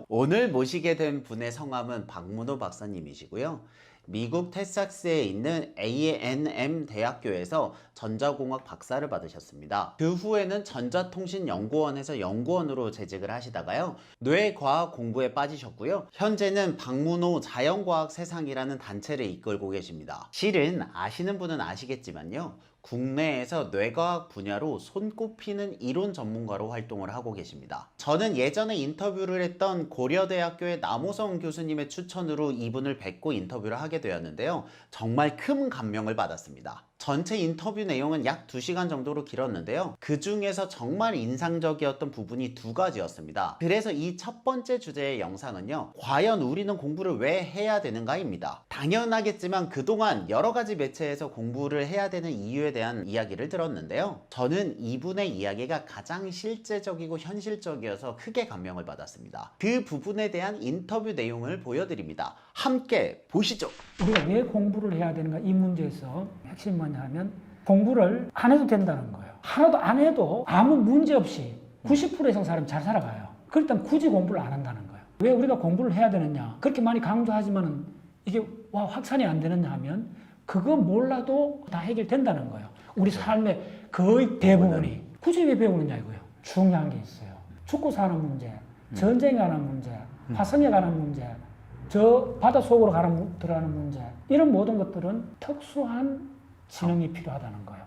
오늘 모시게 된 분의 성함은 박문호 박사님이시고요. 미국 텍사스에 있는 A&M 대학교에서 전자공학 박사를 받으셨습니다. 그 후에는 전자통신연구원에서 연구원으로 재직을 하시다가요. 뇌과학 공부에 빠지셨고요. 현재는 박문호 자연과학 세상이라는 단체를 이끌고 계십니다. 실은 아시는 분은 아시겠지만요. 국내에서 뇌과학 분야로 손꼽히는 이론 전문가로 활동을 하고 계십니다. 저는 예전에 인터뷰를 했던 고려대학교의 남호성 교수님의 추천으로 이분을 뵙고 인터뷰를 하게 되었는데요. 정말 큰 감명을 받았습니다. 전체 인터뷰 내용은 약 2시간 정도로 길었는데요. 그 중에서 정말 인상적이었던 부분이 2가지였습니다. 그래서 이 첫 번째 주제의 영상은요. 과연 우리는 공부를 왜 해야 되는가입니다. 당연하겠지만 그동안 여러 가지 매체에서 공부를 해야 되는 이유에 대한 이야기를 들었는데요. 저는 이분의 이야기가 가장 실제적이고 현실적이어서 크게 감명을 받았습니다. 그 부분에 대한 인터뷰 내용을 보여드립니다. 함께 보시죠. 우리가 왜 공부를 해야 되는가, 이 문제에서 핵심이 뭐냐 하면 공부를 안 해도 된다는 거예요. 하나도 안 해도 아무 문제 없이 90% 이상 사람이 잘 살아가요. 그렇다면 굳이 공부를 안 한다는 거예요. 왜 우리가 공부를 해야 되느냐, 그렇게 많이 강조하지만은 이게 확산이 안 되느냐 하면 그거 몰라도 다 해결된다는 거예요. 우리 삶의 거의 대부분이. 굳이 왜 배우느냐 이거예요. 중요한 게 있어요. 죽고 사는 문제, 전쟁에 관한 문제, 화성에 관한 문제, 저 바닷속으로 들어가는 문제, 이런 모든 것들은 특수한 지능이 필요하다는 거예요.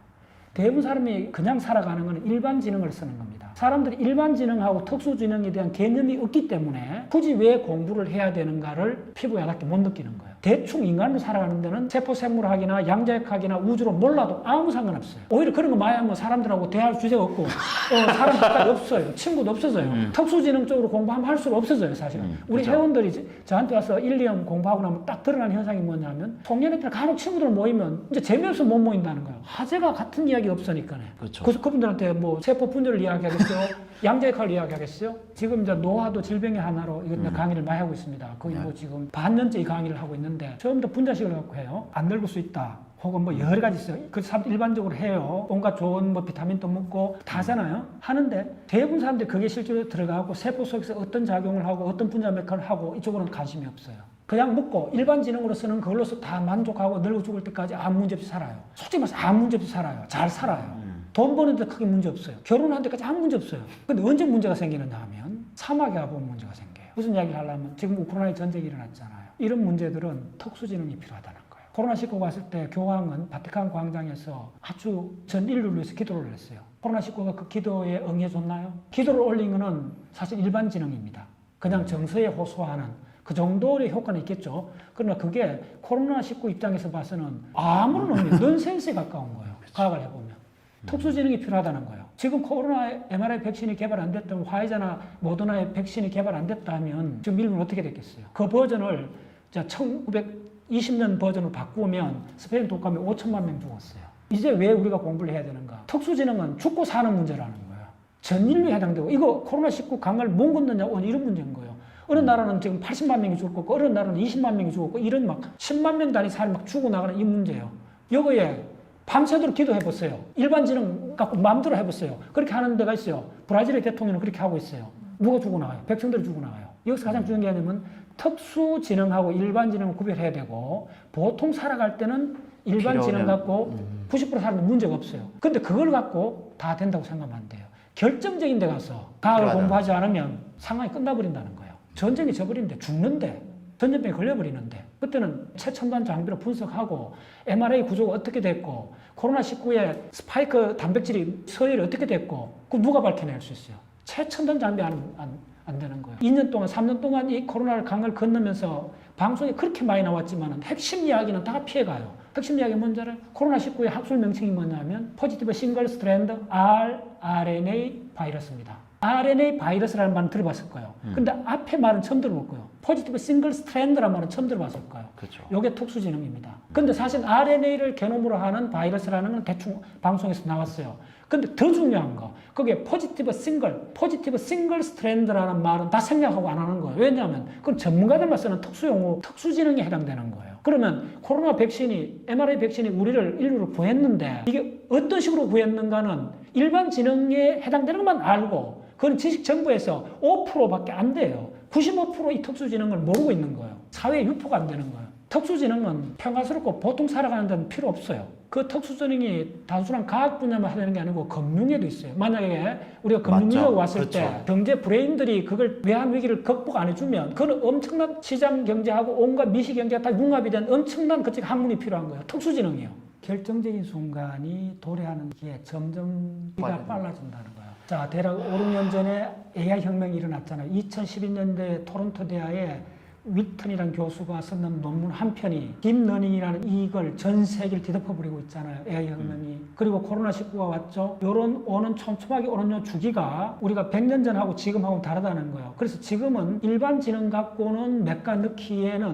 대부분 사람이 그냥 살아가는 것은 일반 지능을 쓰는 겁니다. 사람들이 일반 지능하고 특수 지능에 대한 개념이 없기 때문에 굳이 왜 공부를 해야 되는가를 피부에 와닿게 못 느끼는 거예요. 대충 인간으로 살아가는 데는 세포생물학이나 양자역학이나 우주로 몰라도 아무 상관없어요. 오히려 그런 거 많이 하면 사람들하고 대화할 주제가 없고 사람들까지 없어요. 친구도 없어져요. 특수지능 쪽으로 공부하면 할수록 없어져요, 사실은. 우리 그렇죠. 회원들이 저한테 와서 1, 2년 공부하고 나면 딱 드러나는 현상이 뭐냐면 송년회 때 간혹 친구들 모이면 이제 재미없어 못 모인다는 거예요. 화제가 같은 이야기 없으니까요. 그렇죠. 그래서 그분들한테 뭐 세포 분열을 이야기하겠어요? 양자역학을 이야기하겠어요? 지금 이제 노화도 질병의 하나로 이거 강의를 많이 하고 있습니다. 거의 뭐 지금 반년째 이 강의를 하고 있는데 처음부터 분자식을 갖고 해요. 안 늙을 수 있다. 혹은 뭐 여러 가지 있어요. 그 사람들 일반적으로 해요. 온갖 좋은 뭐 비타민도 먹고 다 하잖아요. 하는데 대부분 사람들이 그게 실제로 들어가고 세포 속에서 어떤 작용을 하고 어떤 분자 메카를 하고 이쪽으로는 관심이 없어요. 그냥 먹고 일반 지능으로 쓰는 그걸로서 다 만족하고 늙어 죽을 때까지 아무 문제 없이 살아요. 솔직히 말해서 아무 문제 없이 살아요. 잘 살아요. 돈 버는 데 크게 문제 없어요. 결혼하는 데까지 아무 문제 없어요. 근데 언제 문제가 생기느냐 하면 사막에 가보면 문제가 생겨요. 무슨 이야기를 하려면 지금 우크라이나 전쟁이 일어났잖아요. 이런 문제들은 특수지능이 필요하다는 거예요. 코로나19 갔을 때 교황은 바티칸 광장에서 아주 전 인류를 위해서 기도를 했어요. 코로나19가 그 기도에 응해줬나요? 기도를 올린 거는 사실 일반 지능입니다. 그냥 정서에 호소하는 그 정도의 효과는 있겠죠. 그러나 그게 코로나19 입장에서 봐서는 아무런 의미, 넌센스에 가까운 거예요. 과학을 해보면. 특수지능이 필요하다는 거예요. 지금 코로나 mRNA 백신이 개발 안 됐다면 화이자나 모더나의 백신이 개발 안 됐다면 지금 인류는 어떻게 됐겠어요? 그 버전을 1920년 버전으로 바꾸면 스페인 독감에 5천만 명 죽었어요. 이제 왜 우리가 공부를 해야 되는가? 특수지능은 죽고 사는 문제라는 거예요. 전 인류에 해당되고 이거 코로나19 강을 못 걷느냐 이런 문제인 거예요. 어느 나라는 지금 80만 명이 죽었고 어느 나라는 20만 명이 죽었고 이런 막 10만 명 단위 사람이 막 죽어 나가는 이 문제예요. 여기에 밤새도록 기도해보세요. 일반 지능 갖고 마음대로 해보세요. 그렇게 하는 데가 있어요. 브라질의 대통령은 그렇게 하고 있어요. 누가 죽어나가요? 백성들이 죽어나가요. 여기서 가장 중요한 게 아니면 특수 지능하고 일반 지능을 구별해야 되고 보통 살아갈 때는 일반 지능 갖고 90% 사람은 문제가 없어요. 근데 그걸 갖고 다 된다고 생각하면 안 돼요. 결정적인 데 가서 과학을 공부하지 않으면 상황이 끝나버린다는 거예요. 전쟁이 져버리는데 죽는데 전염병에 걸려버리는데 그때는 최첨단 장비로 분석하고 mRNA 구조가 어떻게 됐고 코로나19의 스파이크 단백질이 서열이 어떻게 됐고 그거 누가 밝혀낼 수 있어요? 최첨단 장비 안 되는 거예요. 2년 동안 3년 동안 이 코로나 강을 건너면서 방송에 그렇게 많이 나왔지만 핵심 이야기는 다 피해가요. 핵심 이야기 뭔지 알아요? 코로나19의 학술 명칭이 뭐냐면 포지티브 싱글 스트랜드 rRNA 바이러스입니다. RNA 바이러스라는 말은 들어봤을 거예요. 근데 앞에 말은 처음 들어볼 거예요. 포지티브 싱글 스트랜드란 말은 처음 들어봤을 거예요. 그렇죠. 이게 특수지능입니다. 근데 사실 RNA를 게놈으로 하는 바이러스라는 건 대충 방송에서 나왔어요. 근데 더 중요한 거, 그게 포지티브 싱글 스트랜드라는 말은 다 생략하고 안 하는 거예요. 왜냐하면 그건 전문가들만 쓰는 특수용어, 특수지능에 해당되는 거예요. 그러면 코로나 백신이, mRNA 백신이 인류를 구했는데 이게 어떤 식으로 구했는가는 일반 지능에 해당되는 것만 알고 그건 지식 정보에서 5%밖에 안 돼요. 95%이 특수지능을 모르고 있는 거예요. 사회에 유포가 안 되는 거예요. 특수지능은 평화스럽고 보통 살아가는 데는 필요 없어요. 그 특수지능이 단순한 과학 분야만 하는 게 아니고 금융에도 있어요. 만약에 우리가 금융위기가 왔을 그렇죠. 때 경제 브레인들이 그걸 외환 위기를 극복 안 해주면 그건 엄청난 시장 경제하고 온갖 미시 경제가 다 융합이 된 엄청난 그쪽 학문이 필요한 거예요. 특수지능이요. 결정적인 순간이 도래하는 게 점점 빨라진다는 거예요. 자, 대략 5, 6년 전에 AI 혁명이 일어났잖아요. 2012년대 토론토 대학에 윌턴이라는 교수가 썼는 논문 한 편이 딥러닝이라는 이익을 전 세계를 뒤덮어버리고 있잖아요. AI 혁명이. 그리고 코로나19가 왔죠. 요런 오는 촘촘하게 오는 요 주기가 우리가 100년 전하고 지금하고는 다르다는 거예요. 그래서 지금은 일반 지능 갖고는 메까 넣기에는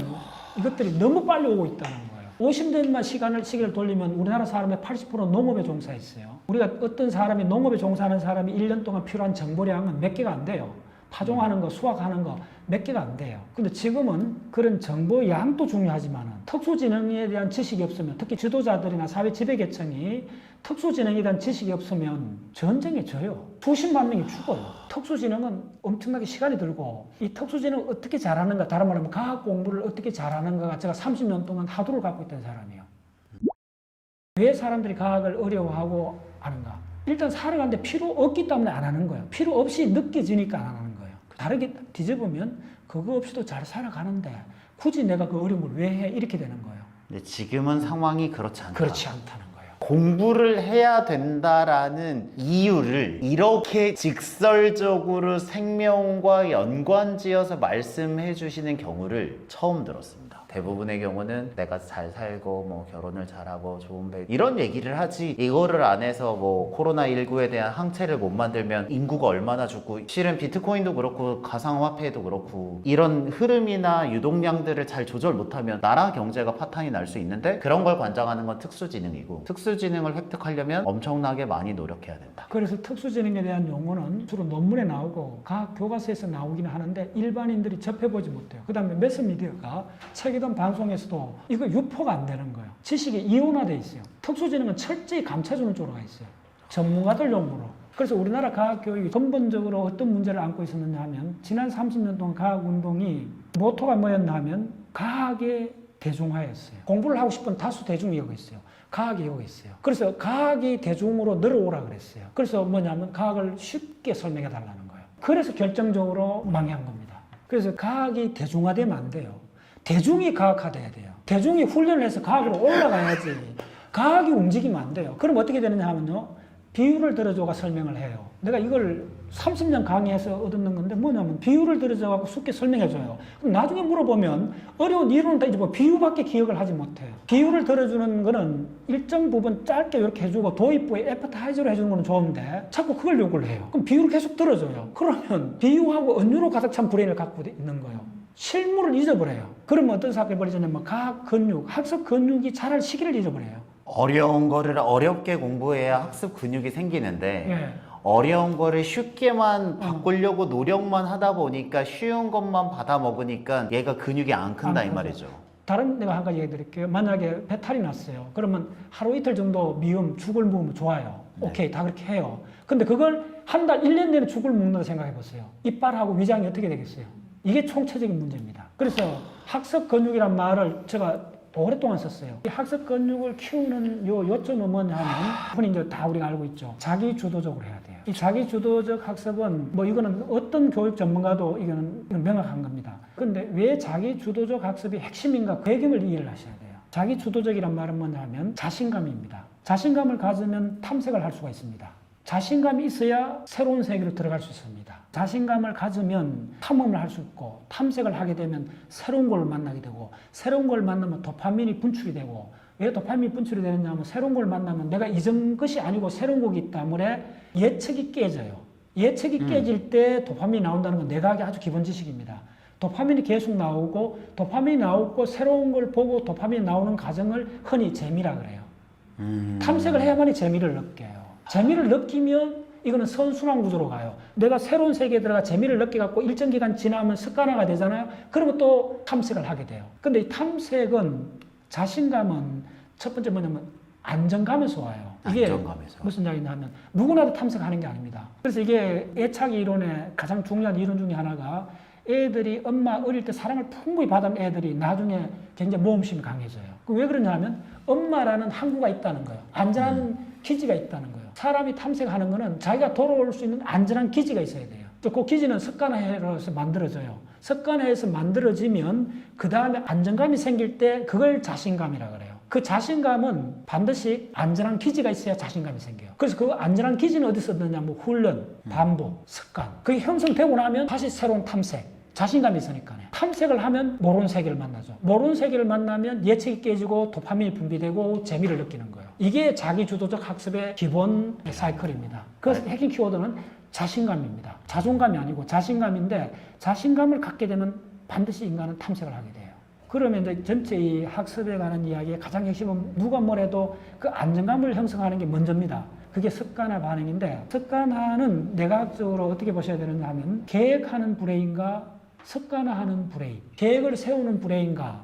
이것들이 너무 빨리 오고 있다는 거예요. 50년만 시기를 돌리면 우리나라 사람의 80%는 농업에 종사했어요. 우리가 어떤 사람이 농업에 종사하는 사람이 1년 동안 필요한 정보량은 몇 개가 안 돼요. 파종하는 거, 수확하는 거 몇 개가 안 돼요. 근데 지금은 그런 정보 양도 중요하지만 특수지능에 대한 지식이 없으면, 특히 지도자들이나 사회 지배계층이 특수지능에 대한 지식이 없으면 전쟁에 져요. 수십만 명이 죽어요. 특수지능은 엄청나게 시간이 들고 이 특수지능을 어떻게 잘하는가, 다른 말하면 과학 공부를 어떻게 잘하는가가 제가 30년 동안 하도를 갖고 있던 사람이에요. 왜 사람들이 과학을 어려워하고 하는가? 일단 살아가는데 필요 없기 때문에 안 하는 거예요. 필요 없이 느껴지니까 안 하는 거예요. 다르게 뒤집으면 그거 없이도 잘 살아가는데 굳이 내가 그 어려운 걸 왜 해? 이렇게 되는 거예요. 근데 지금은 상황이 그렇지 않다. 그렇지 않다는 거예요. 공부를 해야 된다라는 이유를 이렇게 직설적으로 생명과 연관지어서 말씀해 주시는 경우를 처음 들었습니다. 대부분의 경우는 내가 잘 살고 뭐 결혼을 잘하고 좋은 배 이런 얘기를 하지, 이거를 안 해서 뭐 코로나19에 대한 항체를 못 만들면 인구가 얼마나 죽고, 실은 비트코인도 그렇고 가상화폐도 그렇고 이런 흐름이나 유동량들을 잘 조절 못하면 나라 경제가 파탄이 날 수 있는데, 그런 걸 관장하는 건 특수지능이고, 특수지능을 획득하려면 엄청나게 많이 노력해야 된다. 그래서 특수지능에 대한 용어는 주로 논문에 나오고 각 교과서에서 나오기는 하는데 일반인들이 접해보지 못해요. 그 다음에 매스미디어가 책이든 방송에서도 이거 유포가 안 되는 거예요. 지식이 이온화돼 있어요. 특수지능은 철저히 감춰주는 쪽으로 가 있어요. 전문가들 용어로. 그래서 우리나라 과학교육이 근본적으로 어떤 문제를 안고 있었느냐 하면, 지난 30년 동안 과학운동이 모토가 뭐였나 하면 과학의 대중화였어요. 공부를 하고 싶은 다수 대중이 여기 있어요. 과학이 여기 있어요. 그래서 과학이 대중으로 늘어오라 그랬어요. 그래서 뭐냐면 과학을 쉽게 설명해 달라는 거예요. 그래서 결정적으로 망한 겁니다. 그래서 과학이 대중화되면 안 돼요. 대중이 과학화돼야 돼요. 대중이 훈련을 해서 과학으로 올라가야지. 과학이 움직이면 안 돼요. 그럼 어떻게 되느냐 하면요, 비유를 들어줘가 설명을 해요. 내가 이걸 30년 강의해서 얻는 건데 뭐냐면 비유를 들어줘가지고 쉽게 설명해줘요. 그럼 나중에 물어보면 어려운 이론은 다 잊어버리고 비유밖에 기억을 하지 못해요. 비유를 들어주는 거는 일정 부분 짧게 이렇게 해주고 도입부에 애프타이저로 해주는 거는 좋은데 자꾸 그걸 요구를 해요. 그럼 비유를 계속 들어줘요. 그러면 비유하고 은유로 가득 찬 브레인을 갖고 있는 거예요. 실물을 잊어버려요. 그러면 어떤 사건이 벌어지냐면 과학 근육, 학습 근육이 자랄 시기를 잊어버려요. 어려운 거를 어렵게 공부해야 학습 근육이 생기는데, 예. 어려운 거를 쉽게만 바꾸려고 노력만 하다 보니까 쉬운 것만 받아 먹으니까 얘가 근육이 안 큰다 이 말이죠. 다른 내가 한 가지 얘기 드릴게요. 만약에 배탈이 났어요. 그러면 하루 이틀 정도 미음, 죽을 먹으면 좋아요. 네. 오케이, 다 그렇게 해요. 근데 그걸 한 달, 1년 내내 죽을 먹는다 생각해 보세요. 이빨하고 위장이 어떻게 되겠어요? 이게 총체적인 문제입니다. 그래서 학습 근육이란 말을 제가 오랫동안 썼어요. 이 학습 근육을 키우는 요점은 뭐냐 하면, 흔히 이제 다 우리가 알고 있죠. 자기 주도적으로 해야 돼요. 이 자기 주도적 학습은 뭐 이거는 어떤 교육 전문가도 이건 명확한 겁니다. 근데 왜 자기 주도적 학습이 핵심인가, 그 배경을 이해를 하셔야 돼요. 자기 주도적이란 말은 뭐냐 하면 자신감입니다. 자신감을 가지면 탐색을 할 수가 있습니다. 자신감이 있어야 새로운 세계로 들어갈 수 있습니다. 자신감을 가지면 탐험을 할 수 있고, 탐색을 하게 되면 새로운 걸 만나게 되고, 새로운 걸 만나면 도파민이 분출이 되고, 왜 도파민이 분출이 되느냐 하면 새로운 걸 만나면 내가 이전 것이 아니고 새로운 거기 때문에 예측이 깨져요. 예측이 깨질 때 도파민이 나온다는 건 내과학의 아주 기본 지식입니다. 도파민이 계속 나오고 도파민이 나오고 새로운 걸 보고 도파민이 나오는 과정을 흔히 재미라 그래요. 탐색을 해야만이 재미를 느껴요. 재미를 느끼면 이거는 선순환 구조로 가요. 내가 새로운 세계에 들어가 재미를 느껴갖고 일정 기간 지나면 습관화가 되잖아요. 그러면 또 탐색을 하게 돼요. 근데 이 탐색은 자신감은 첫 번째 뭐냐면 안정감에서 와요. 이게 안정감에서. 무슨 이야기냐면 누구나도 탐색하는 게 아닙니다. 그래서 이게 애착 이론의 가장 중요한 이론 중에 하나가 애들이 엄마 어릴 때 사랑을 풍부히 받은 애들이 나중에 굉장히 모험심이 강해져요. 왜 그러냐면 엄마라는 항구가 있다는 거예요. 안전한 기지가 있다는 거예요. 사람이 탐색하는 거는 자기가 돌아올 수 있는 안전한 기지가 있어야 돼요. 그 기지는 습관화해서 만들어져요. 습관화해서 만들어지면 그 다음에 안정감이 생길 때 그걸 자신감이라 그래요. 그 자신감은 반드시 안전한 기지가 있어야 자신감이 생겨요. 그래서 그 안전한 기지는 어디서 얻느냐, 뭐 훈련, 반복, 습관. 그게 형성되고 나면 다시 새로운 탐색, 자신감이 있으니까요. 탐색을 하면 모르는 세계를 만나죠. 모르는 세계를 만나면 예측이 깨지고 도파민이 분비되고 재미를 느끼는 거예요. 이게 자기주도적 학습의 기본 사이클입니다. 그 핵심 키워드는 자신감입니다. 자존감이 아니고 자신감인데 자신감을 갖게 되면 반드시 인간은 탐색을 하게 돼요. 그러면 이제 전체 이 학습에 관한 이야기의 가장 핵심은 누가 뭐래도 그 안정감을 형성하는 게 먼저입니다. 그게 습관화 반응인데 습관화는 뇌과학적으로 어떻게 보셔야 되느냐 하면 계획하는 브레인과 습관화하는 브레인, 계획을 세우는 브레인과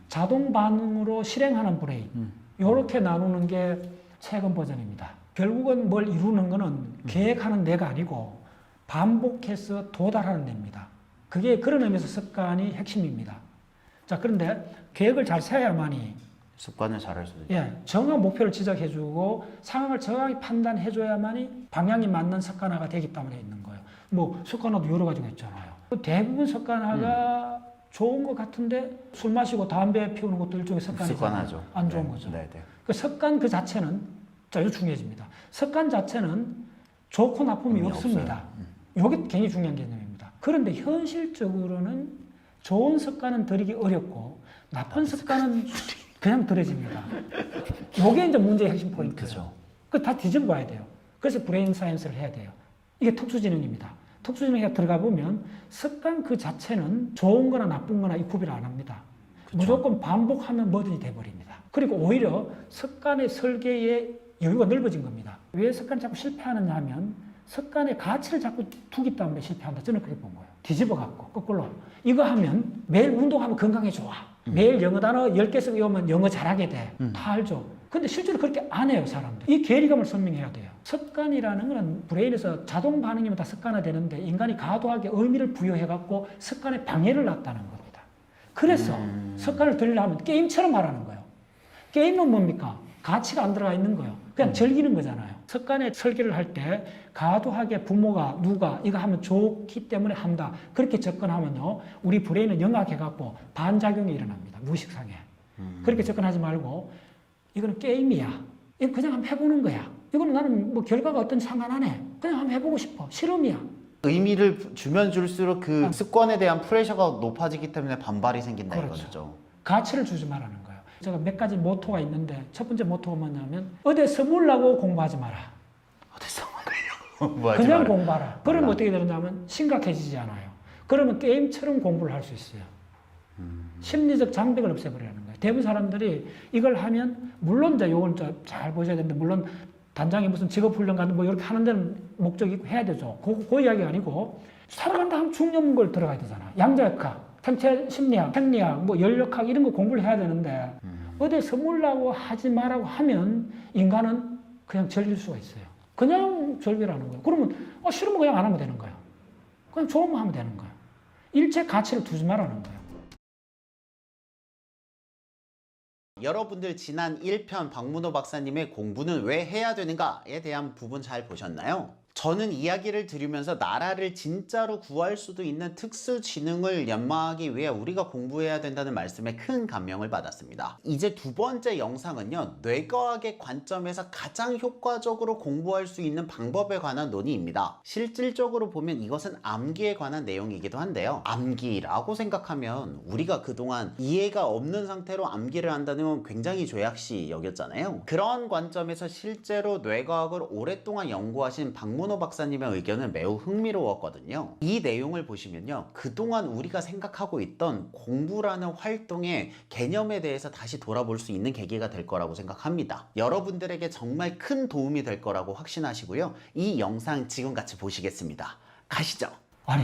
자동 반응으로 실행하는 브레인 이렇게 나누는 게 최근 버전입니다. 결국은 뭘 이루는 거는 계획하는 뇌가 아니고 반복해서 도달하는 뇌입니다. 그게 그런 의미에서 습관이 핵심입니다. 자, 그런데 계획을 잘 세워야만이 습관을 잘할 수 있죠. 예, 정확한 목표를 지적해주고 상황을 정확히 판단해줘야만이 방향이 맞는 습관화가 되기 때문에 있는 거예요. 뭐 습관화도 여러 가지가 있잖아요. 대부분 습관화가 좋은 것 같은데 술 마시고 담배 피우는 것도 일종의 습관화죠. 안 좋은 네. 거죠. 네, 네. 그 습관 그 자체는 자, 이거 중요해집니다. 습관 자체는 좋고 나쁨이 없습니다. 이게 굉장히 중요한 개념입니다. 그런데 현실적으로는 좋은 습관은 들이기 어렵고 나쁜 습관은 그냥 들어집니다. 이게 이제 문제의 핵심 포인트죠. 그 다 뒤집어 봐야 돼요. 그래서 브레인 사이언스를 해야 돼요. 이게 특수지능입니다. 특수지능에 들어가 보면 습관 그 자체는 좋은 거나 나쁜 거나 이 구별을 안 합니다. 그쵸. 무조건 반복하면 뭐든지 돼버립니다. 그리고 오히려 습관의 설계에 여유가 넓어진 겁니다. 왜 습관이 자꾸 실패하느냐 하면 습관의 가치를 자꾸 두기 때문에 실패한다. 저는 그렇게 본 거예요. 뒤집어 갖고 거꾸로. 이거 하면 매일 운동하면 건강에 좋아. 매일 영어 단어 10개 외우면 영어 잘하게 돼. 다 알죠. 근데 실제로 그렇게 안 해요, 사람들. 이 괴리감을 설명해야 돼요. 습관이라는 건 브레인에서 자동 반응이면 다 습관화되는데 인간이 과도하게 의미를 부여해갖고 습관에 방해를 놨다는 겁니다. 그래서 습관을 들이려면 게임처럼 하라는 거예요. 게임은 뭡니까? 가치가 안 들어가 있는 거예요. 그냥 즐기는 거잖아요. 습관의 설계를 할 때 과도하게 부모가 누가 이거 하면 좋기 때문에 한다. 그렇게 접근하면요. 우리 브레인은 영악해갖고 반작용이 일어납니다. 무의식상에. 그렇게 접근하지 말고 이거는 게임이야. 이거 그냥 한번 해보는 거야. 이거는 나는 뭐 결과가 어떤지 상관 안 해. 그냥 한번 해보고 싶어. 실험이야. 의미를 주면 줄수록 그 습관에 대한 프레셔가 높아지기 때문에 반발이 생긴다 이거죠. 가치를 주지 말라는 거예요. 제가 몇 가지 모토가 있는데 첫 번째 모토가 뭐냐면 어디 서물라고 공부하지 마라. 어디 서물라고 그냥 공부하라. 그러면 어떻게 되느냐면 심각해지지 않아요. 그러면 게임처럼 공부를 할 수 있어요. 심리적 장벽을 없애버리는 거예요. 대부분 사람들이 이걸 하면 물론 이제 이걸 잘 보셔야 되는데 물론 단장이 무슨 직업훈련 같은 뭐 이렇게 하는 데는 목적이 있고 해야 되죠. 그 이야기가 아니고 사람한테 한 중요한 걸 들어가야 되잖아. 양자역학, 생체 심리학, 생리학, 뭐 연력학 이런 거 공부를 해야 되는데 어디 서물라고 하지 마라고 하면 인간은 그냥 즐길 수가 있어요. 그냥 즐기라는 거예요. 그러면 싫으면 그냥 안 하면 되는 거예요. 그냥 좋으면 하면 되는 거예요. 일체 가치를 두지 말라는 거예요. 여러분들 지난 1편 박문호 박사님의 공부는 왜 해야 되는가에 대한 부분 잘 보셨나요? 저는 이야기를 들으면서 나라를 진짜로 구할 수도 있는 특수 지능을 연마하기 위해 우리가 공부해야 된다는 말씀에 큰 감명을 받았습니다. 이제 두 번째 영상은요, 뇌과학의 관점에서 가장 효과적으로 공부할 수 있는 방법에 관한 논의입니다. 실질적으로 보면 이것은 암기에 관한 내용이기도 한데요. 암기라고 생각하면 우리가 그동안 이해가 없는 상태로 암기를 한다는 건 굉장히 죄악시 여겼잖아요. 그런 관점에서 실제로 뇌과학을 오랫동안 연구하신 박문호 박문호 박사님의 의견은 매우 흥미로웠거든요. 이 내용을 보시면요, 그동안 우리가 생각하고 있던 공부라는 활동의 개념에 대해서 다시 돌아볼 수 있는 계기가 될 거라고 생각합니다. 여러분들에게 정말 큰 도움이 될 거라고 확신하시고요. 이 영상 지금 같이 보시겠습니다. 가시죠. 아니,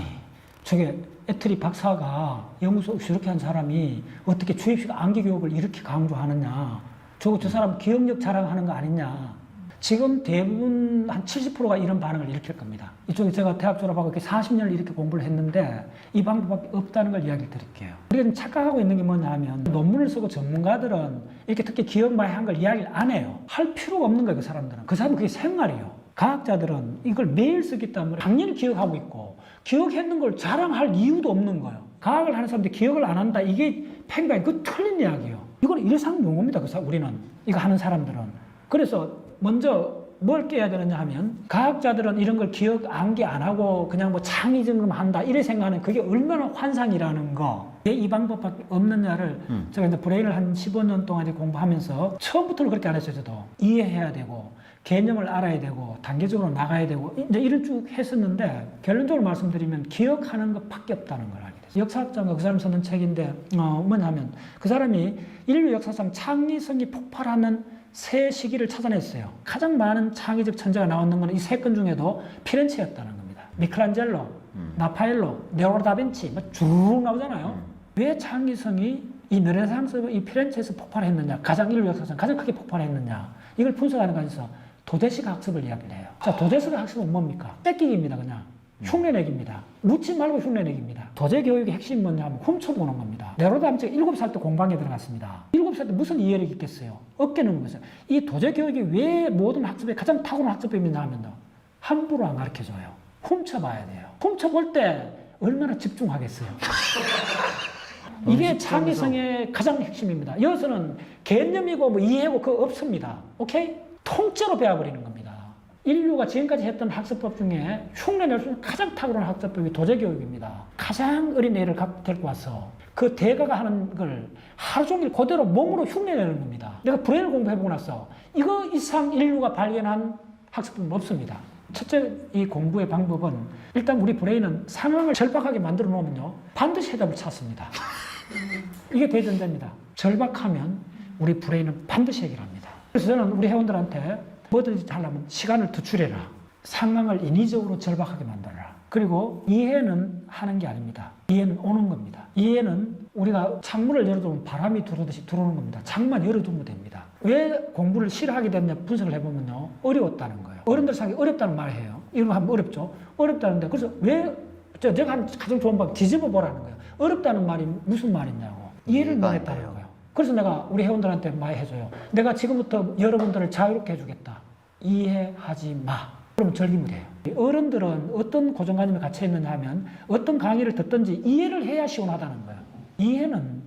저게 애트리 박사가 연구소 없이 이렇게 한 사람이 어떻게 주입식 암기 교육을 이렇게 강조하느냐. 저 사람 기억력 자랑하는 거 아니냐. 지금 대부분 한 70%가 이런 반응을 일으킬 겁니다. 이쪽에 제가 대학 졸업하고 이렇게 40년을 이렇게 공부를 했는데 이 방법밖에 없다는 걸 이야기 드릴게요. 우리가 착각하고 있는 게 뭐냐 하면 논문을 쓰고 전문가들은 이렇게 특히 기억 많이 한 걸 이야기를 안 해요. 할 필요가 없는 거예요, 그 사람들은. 그 사람은 그게 생활이에요. 과학자들은 이걸 매일 쓰기 때문에 당연히 기억하고 있고 기억했는 걸 자랑할 이유도 없는 거예요. 과학을 하는 사람들이 기억을 안 한다. 이게 팽팽, 그 틀린 이야기예요. 이건 일상 용어입니다. 우리는 이거 하는 사람들은. 그래서 먼저 뭘 깨야 되느냐 하면 과학자들은 이런 걸 기억 암기 안 하고 그냥 뭐 창의적으로 한다 이래 생각하는 그게 얼마나 환상이라는 거. 왜 이 방법밖에 없느냐를 제가 이제 브레인을 한 15년 동안 공부하면서 처음부터는 그렇게 안 했어요. 저도 이해해야 되고 개념을 알아야 되고 단계적으로 나가야 되고 이제 이를 쭉 했었는데 결론적으로 말씀드리면 기억하는 것밖에 없다는 걸 알게 됐어요. 역사학자가 그 사람 쓰는 책인데 뭐냐면 그 사람이 인류 역사상 창의성이 폭발하는 세 시기를 찾아냈어요. 가장 많은 창의적 천재가 나오는 것은 이 세 건 중에도 피렌체였다는 겁니다. 미켈란젤로, 라파엘로, 레오나르도 다빈치 쭉 나오잖아요. 왜 창의성이 이 르네상스 이 피렌체에서 폭발했느냐, 가장 인류 역사상 가장 크게 폭발했느냐, 이걸 분석하는 것에서 도대식 학습을 이야기를 해요. 자, 도대식 학습은 뭡니까? 뺏기기입니다, 그냥. 흉내내기입니다. 묻지 말고 흉내내기입니다. 도제 교육의 핵심이 뭐냐면 훔쳐보는 겁니다. 네로나르도 다빈치가 7살 때 공방에 들어갔습니다. 7살 때 무슨 이해력이 있겠어요? 어깨는 거죠. 이 도제 교육이 왜 모든 학습에 가장 탁월한 학습법이냐 하면요, 함부로 안 가르쳐줘요. 훔쳐봐야 돼요. 훔쳐볼 때 얼마나 집중하겠어요. 이게 창의성의 가장 핵심입니다. 여기서는 개념이고 뭐 이해고 그거 없습니다. 오케이? 통째로 배워버리는 겁니다. 인류가 지금까지 했던 학습법 중에 흉내낼 수 있는 가장 탁월한 학습법이 도제교육입니다. 가장 어린 애를 데리고 와서 그 대가가 하는 걸 하루 종일 그대로 몸으로 흉내내는 겁니다. 내가 브레인을 공부해보고 나서 이거 이상 인류가 발견한 학습법은 없습니다. 첫째 이 공부의 방법은 일단 우리 브레인은 상황을 절박하게 만들어 놓으면요 반드시 해답을 찾습니다. 이게 대전제입니다. 절박하면 우리 브레인은 반드시 해결합니다. 그래서 저는 우리 회원들한테 뭐든지 하려면 시간을 도출해라. 상황을 인위적으로 절박하게 만들어라. 그리고 이해는 하는 게 아닙니다. 이해는 오는 겁니다. 이해는 우리가 창문을 열어두면 바람이 들어오듯이 들어오는 겁니다. 창만 열어두면 됩니다. 왜 공부를 싫어하게 됐냐 분석을 해보면요, 어려웠다는 거예요. 어른들 사기 어렵다는 말을 해요. 이런 거 하면 어렵죠. 어렵다는데 그래서 왜 제가 한 가장 좋은 방법 뒤집어 보라는 거예요. 어렵다는 말이 무슨 말이냐고. 이해를 못했다는 거예요. 그래서 내가 우리 회원들한테 많이 해줘요. 내가 지금부터 여러분들을 자유롭게 해주겠다. 이해하지 마. 그러면 절기무돼요. 어른들은 어떤 고정관념에 갇혀 있느냐 하면 어떤 강의를 듣든지 이해를 해야 시원하다는 거예요. 이해는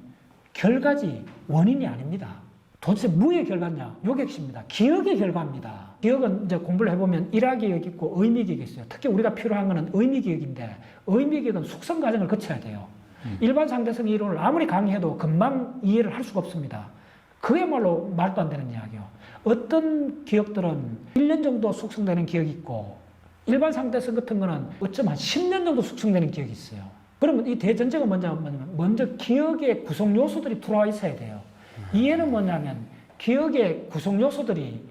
결과지 원인이 아닙니다. 도대체 뭐의 결과냐? 요게 핵심입니다. 기억의 결과입니다. 기억은 이제 공부를 해보면 일화기억이 있고 의미기억이 있어요. 특히 우리가 필요한 거는 의미기억인데 의미기억은 숙성 과정을 거쳐야 돼요. 일반 상대성 이론을 아무리 강의해도 금방 이해를 할 수가 없습니다. 그야말로 말도 안 되는 이야기요. 어떤 기억들은 1년 정도 숙성되는 기억이 있고 일반 상대성 같은 거는 어쩜 한 10년 정도 숙성되는 기억이 있어요. 그러면 이 대전제가 뭐냐면 먼저 기억의 구성 요소들이 들어와 있어야 돼요. 이해는 뭐냐면 기억의 구성 요소들이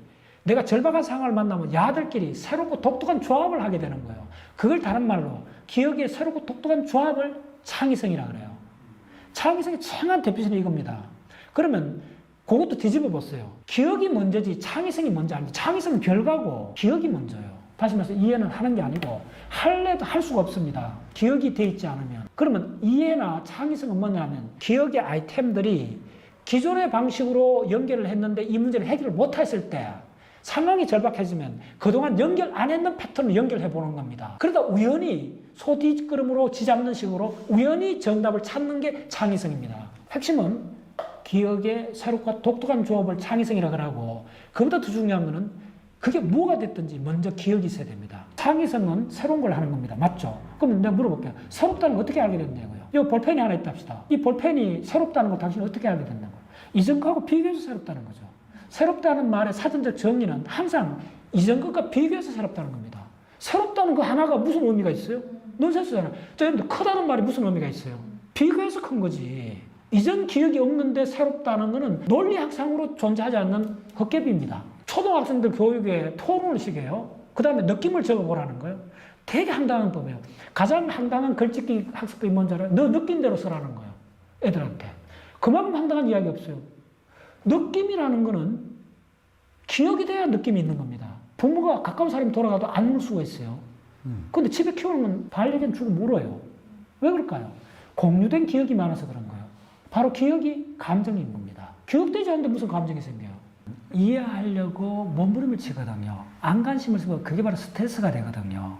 내가 절박한 상황을 만나면 야들끼리 새롭고 독특한 조합을 하게 되는 거예요. 그걸 다른 말로 기억의 새롭고 독특한 조합을 창의성이라 그래요. 창의성의 창한 대표적인 이겁니다. 그러면 그것도 뒤집어 보세요. 기억이 먼저지 창의성이 먼저 아니지. 창의성은 결과고 기억이 먼저예요. 다시 말해서 이해는 하는 게 아니고 할래도 할 수가 없습니다. 기억이 돼 있지 않으면. 그러면 이해나 창의성은 뭐냐면 기억의 아이템들이 기존의 방식으로 연결을 했는데 이 문제를 해결을 못했을 때 상황이 절박해지면 그동안 연결 안 했는 패턴을 연결해 보는 겁니다. 그러다 우연히 소뒷걸음으로 쥐잡는 식으로 우연히 정답을 찾는 게 창의성입니다. 핵심은 기억의 새롭고 독특한 조합을 창의성이라고 하고 그보다 더 중요한 거는 그게 뭐가 됐든지 먼저 기억이 있어야 됩니다. 창의성은 새로운 걸 하는 겁니다. 맞죠? 그럼 내가 물어볼게요. 새롭다는 걸 어떻게 알게 됐냐고요? 이 볼펜이 하나 있다 합시다. 이 볼펜이 새롭다는 걸 당신은 어떻게 알게 됐냐고요? 이전 거하고 비교해서 새롭다는 거죠. 새롭다는 말의 사전적 정의는 항상 이전 것과 비교해서 새롭다는 겁니다. 새롭다는 그 하나가 무슨 의미가 있어요? 넌센스잖아요. 자, 여러분들 크다는 말이 무슨 의미가 있어요? 비교해서 큰 거지. 이전 기억이 없는데 새롭다는 거는 논리학상으로 존재하지 않는 헛개비입니다. 초등학생들 교육에 토론을 시켜요. 그 다음에 느낌을 적어보라는 거예요. 되게 황당한 법이에요. 가장 황당한 글짓기 학습법이 뭔지 알아요? 너 느낀 대로 쓰라는 거예요. 애들한테. 그만큼 황당한 이야기 없어요. 느낌이라는 거는 기억이 돼야 느낌이 있는 겁니다. 부모가 가까운 사람이 돌아가도 안 울 수가 있어요. 근데 집에 키우는 반려견 주고 물어요. 왜 그럴까요? 공유된 기억이 많아서 그런 거예요. 바로 기억이 감정인 겁니다. 기억되지 않는데 무슨 감정이 생겨요? 이해하려고 몸부림을 치거든요. 안관심을 쓰고 그게 바로 스트레스가 되거든요.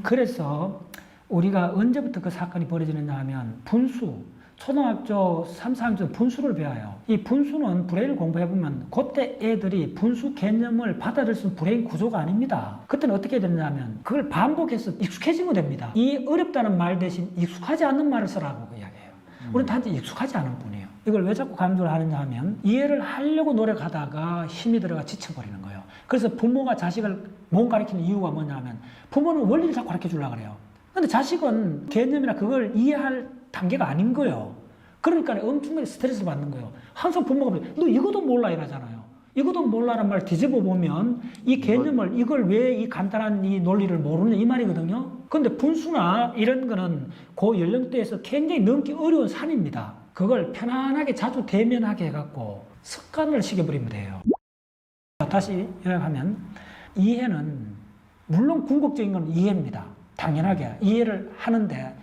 그래서 우리가 언제부터 그 사건이 벌어지느냐 하면 분수, 초등학교 3, 4학년 분수를 배워요. 이 분수는 브레인을 공부해보면 그때 애들이 분수 개념을 받아들일 수 있는 브레인 구조가 아닙니다. 그때는 어떻게 해야 되느냐면 그걸 반복해서 익숙해지면 됩니다. 이 어렵다는 말 대신 익숙하지 않는 말을 쓰라고 이야기해요. 우리는 단지 익숙하지 않은 뿐이에요. 이걸 왜 자꾸 강조를 하느냐 하면 이해를 하려고 노력하다가 힘이 들어가 지쳐버리는 거예요. 그래서 부모가 자식을 못 가르치는 이유가 뭐냐면 부모는 원리를 자꾸 가르쳐 주려고 그래요. 근데 자식은 개념이나 그걸 이해할 단계가 아닌 거예요. 그러니까 엄청나게 스트레스 받는 거예요. 항상 부모가 너 이것도 몰라 이러잖아요. 이것도 몰라라는 말 뒤집어 보면 이 개념을 이걸 왜 이 간단한 이 논리를 모르냐 이 말이거든요. 근데 분수나 이런 거는 그 연령대에서 굉장히 넘기 어려운 산입니다. 그걸 편안하게 자주 대면하게 해갖고 습관을 시켜버리면 돼요. 다시 요약하면 이해는 물론 궁극적인 건 이해입니다. 당연하게 이해를 하는데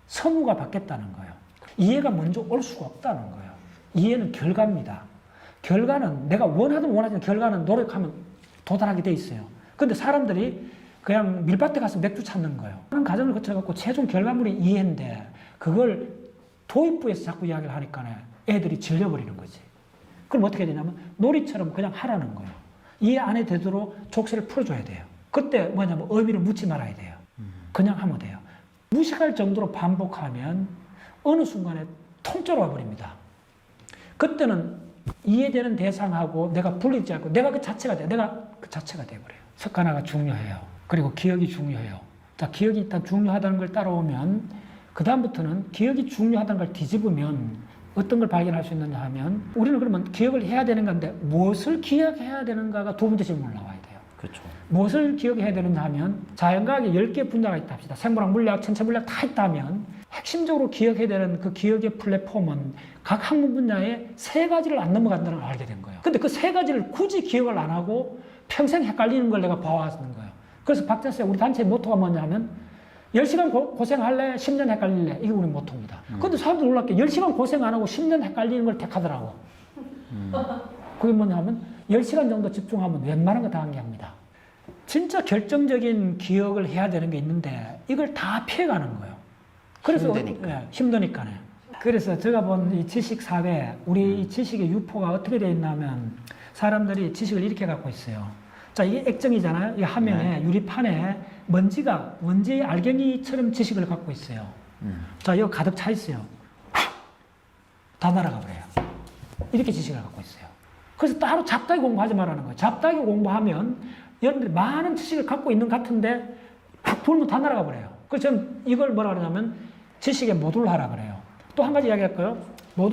선우가 바뀌었다는 거예요. 이해가 먼저 올 수가 없다는 거예요. 이해는 결과입니다. 결과는 내가 원하든 원하지 않든 결과는 노력하면 도달하게 돼 있어요. 근데 사람들이 그냥 밀밭에 가서 맥주 찾는 거예요. 그런 과정을 거쳐갖고 최종 결과물이 이해인데 그걸 도입부에서 자꾸 이야기를 하니까 애들이 질려버리는 거지. 그럼 어떻게 되냐면 놀이처럼 그냥 하라는 거예요. 이해 안 해도 되도록 족쇄를 풀어줘야 돼요. 그때 뭐냐면 의미를 묻지 말아야 돼요. 그냥 하면 돼요. 무식할 정도로 반복하면 어느 순간에 통째로 와버립니다. 그때는 이해되는 대상하고 내가 분리되지 않고 내가 그 자체가 돼. 내가 그 자체가 돼버려요. 습관화가 중요해요. 그리고 기억이 중요해요. 자, 기억이 일단 중요하다는 걸 따라오면 그 다음부터는 기억이 중요하다는 걸 뒤집으면 어떤 걸 발견할 수 있느냐 하면 우리는 그러면 기억을 해야 되는 건데 무엇을 기억해야 되는가가 두 번째 질문으로 나와야 돼요. 그렇죠. 무엇을 기억해야 되느냐 하면 자연과학에 10개 분야가 있다 합시다. 생물학, 물리학, 천체물리학 다 있다면 핵심적으로 기억해야 되는 그 기억의 플랫폼은 각 학문 분야에 3가지를 안 넘어간다는 걸 알게 된 거예요. 근데 그 3가지를 굳이 기억을 안 하고 평생 헷갈리는 걸 내가 봐왔는 거예요. 그래서 박자쌤 우리 단체의 모토가 뭐냐면 10시간 고생할래? 10년 헷갈릴래? 이게 우리 모토입니다. 근데 사람들 놀랍게 10시간 고생 안 하고 10년 헷갈리는 걸 택하더라고. 그게 뭐냐면 10시간 정도 집중하면 웬만한 거 다 한 게 합니다. 진짜 결정적인 기억을 해야 되는 게 있는데 이걸 다 피해가는 거예요. 그래서 힘드니까. 힘드니까요. 그래서 제가 본 이 지식 사회, 우리 이 지식의 유포가 어떻게 되어 있냐면 사람들이 지식을 이렇게 갖고 있어요. 자, 이게 액정이잖아요. 이 화면에 유리판에 먼지 알갱이처럼 지식을 갖고 있어요. 자, 이거 가득 차 있어요. 다 날아가 버려요. 이렇게 지식을 갖고 있어요. 그래서 따로 잡다하게 공부하지 말라는 거예요. 잡다하게 공부하면 여러분들이 많은 지식을 갖고 있는 것 같은데 팍 불면 다 날아가 버려요. 그래서 저는 이걸 뭐라 그러냐면 지식의 모듈화라 그래요. 또 한 가지 이야기할까요?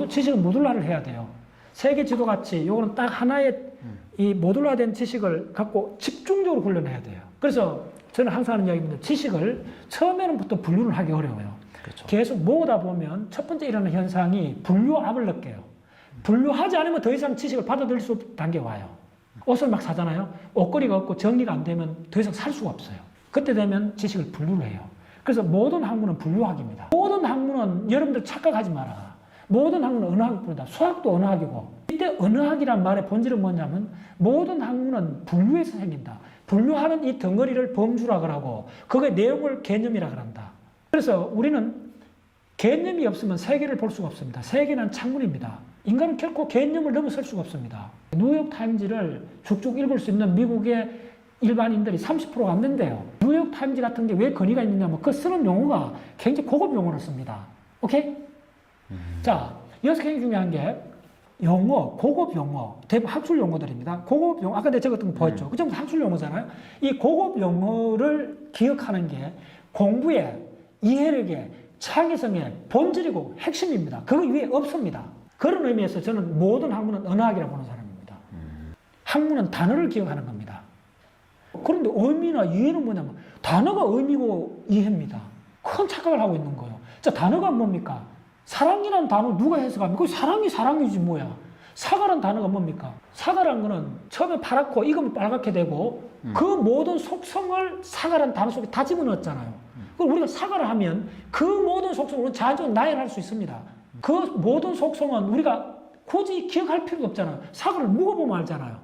지식은 모듈화를 해야 돼요. 세계 지도 같이 요거는 딱 하나의 이 모듈화된 지식을 갖고 집중적으로 훈련해야 돼요. 그래서 저는 항상 하는 이야기입니다. 지식을 처음에는부터 분류를 하기 어려워요. 그렇죠. 계속 모으다 보면 첫 번째 일어나는 현상이 분류압을 느껴요. 분류하지 않으면 더 이상 지식을 받아들일 수 없는 단계에 와요. 옷을 막 사잖아요. 옷걸이가 없고 정리가 안 되면 더 이상 살 수가 없어요. 그때 되면 지식을 분류를 해요. 그래서 모든 학문은 분류학입니다. 모든 학문은 여러분들 착각하지 마라. 모든 학문은 언어학뿐이다. 수학도 언어학이고. 이때 언어학이란 말의 본질은 뭐냐면 모든 학문은 분류해서 생긴다. 분류하는 이 덩어리를 범주라 그러고 그거의 내용을 개념이라 그런다. 그래서 우리는 개념이 없으면 세계를 볼 수가 없습니다. 세계는 창문입니다. 인간은 결코 개념을 넘어설 수가 없습니다. 뉴욕타임즈를 쭉쭉 읽을 수 있는 미국의 일반인들이 30%가 안 된대요. 뉴욕타임즈 같은 게 왜 권위가 있느냐면 그 쓰는 용어가 굉장히 고급 용어를 씁니다. 오케이? 자, 여기서 굉장히 중요한 게 용어, 고급 용어, 대부분 학술 용어들입니다. 고급 용어, 아까 내가 적었던 거 보였죠? 그 전부 학술 용어잖아요. 이 고급 용어를 기억하는 게 공부의 이해력의 창의성의 본질이고 핵심입니다. 그 위에 없습니다. 그런 의미에서 저는 모든 학문은 언어학이라고 보는 사람입니다. 학문은 단어를 기억하는 겁니다. 그런데 의미나 이해는 뭐냐면 단어가 의미고 이해입니다. 큰 착각을 하고 있는 거예요. 자, 단어가 뭡니까? 사랑이라는 단어 누가 해석합니까? 사랑이 사랑이지 뭐야. 사과라는 단어가 뭡니까? 사과라는 거는 처음에 파랗고 익으면 빨갛게 되고 그 모든 속성을 사과라는 단어 속에 다 집어넣었잖아요. 그럼 우리가 사과를 하면 그 모든 속성을 자연적으로 나열할 수 있습니다. 그 모든 속성은 우리가 굳이 기억할 필요가 없잖아요. 사과를 묵어보면 알잖아요.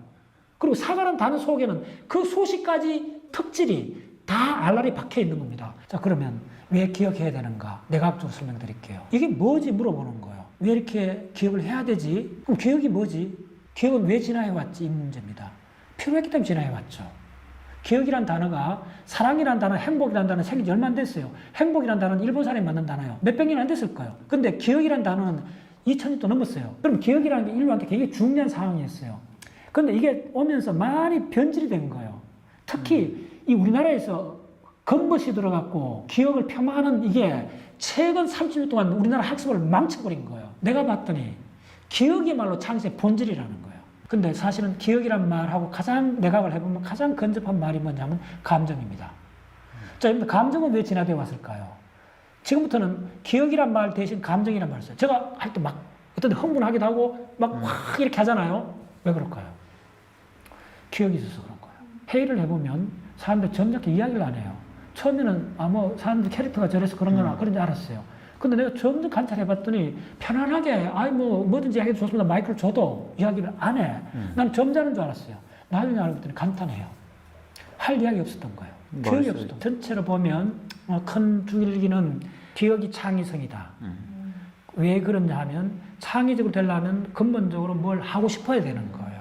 그리고 사과라는 단어 속에는 그 수식까지 특질이 다 알알이 박혀 있는 겁니다. 자, 그러면 왜 기억해야 되는가? 내각적으로 설명드릴게요. 이게 뭐지 물어보는 거예요. 왜 이렇게 기억을 해야 되지? 그럼 기억이 뭐지? 기억은 왜 진화해왔지? 이 문제입니다. 필요했기 때문에 진화해왔죠. 기억이란 단어가 사랑이란 단어, 행복이란 단어 생긴 지 얼마 안 됐어요. 행복이란 단어는 일본 사람이 만든 단어예요. 몇백 년 안 됐을 거예요. 근데 기억이란 단어는 2000년도 넘었어요. 그럼 기억이라는 게 인류한테 굉장히 중요한 상황이었어요. 근데 이게 오면서 많이 변질이 된 거예요. 특히 이 우리나라에서 겉멋이 들어갔고 기억을 폄하하는 이게 최근 30년 동안 우리나라 학습을 망쳐버린 거예요. 내가 봤더니 기억이야말로 창의성의 본질이라는 거예요. 근데 사실은 기억이란 말하고 가장 내각을 해보면 가장 근접한 말이 뭐냐면 감정입니다. 자, 여러분들 감정은 왜 진화되어 왔을까요? 지금부터는 기억이란 말 대신 감정이란 말을 써요. 제가 할 때 막 어떤 데 흥분하기도 하고 막 확 이렇게 하잖아요. 왜 그럴까요? 기억이 있어서 그런 거예요. 회의를 해보면 사람들이 점잖게 이야기를 안 해요. 처음에는 사람들 캐릭터가 저래서 그런 거나 그런지 알았어요. 근데 내가 점점 관찰해봤더니 편안하게 뭐든지 이야기해도 좋습니다. 마이크를 줘도 이야기를 안 해. 난 점잖은 줄 알았어요. 나중에 알고 봤더니 간단해요. 할 이야기 없었던 거예요. 기억이 없었던 거예요. 전체로 보면 큰 줄기는 기억이 창의성이다. 왜 그러냐 하면 창의적으로 되려면 근본적으로 뭘 하고 싶어야 되는 거예요.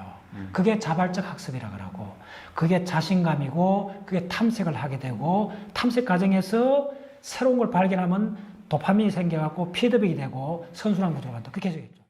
그게 자발적 학습이라 그러고 그게 자신감이고 그게 탐색을 하게 되고 탐색 과정에서 새로운 걸 발견하면 도파민이 생겨갖고 피드백이 되고 선순환 구조가 간다. 그렇게 해야겠죠.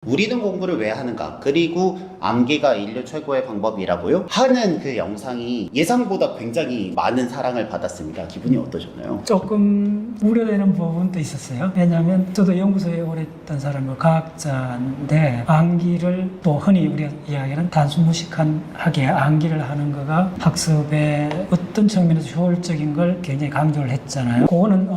우리는 공부를 왜 하는가? 그리고 암기가 인류 최고의 방법이라고요? 하는 그 영상이 예상보다 굉장히 많은 사랑을 받았습니다. 기분이 어떠셨나요? 조금 우려되는 부분도 있었어요. 왜냐하면 저도 연구소에 오래 있던 사람은 과학자인데 암기를 또 흔히 우리가 이야기하는 단순 무식하게 암기를 하는 거가 학습의 어떤 측면에서 효율적인 걸 굉장히 강조를 했잖아요. 그거는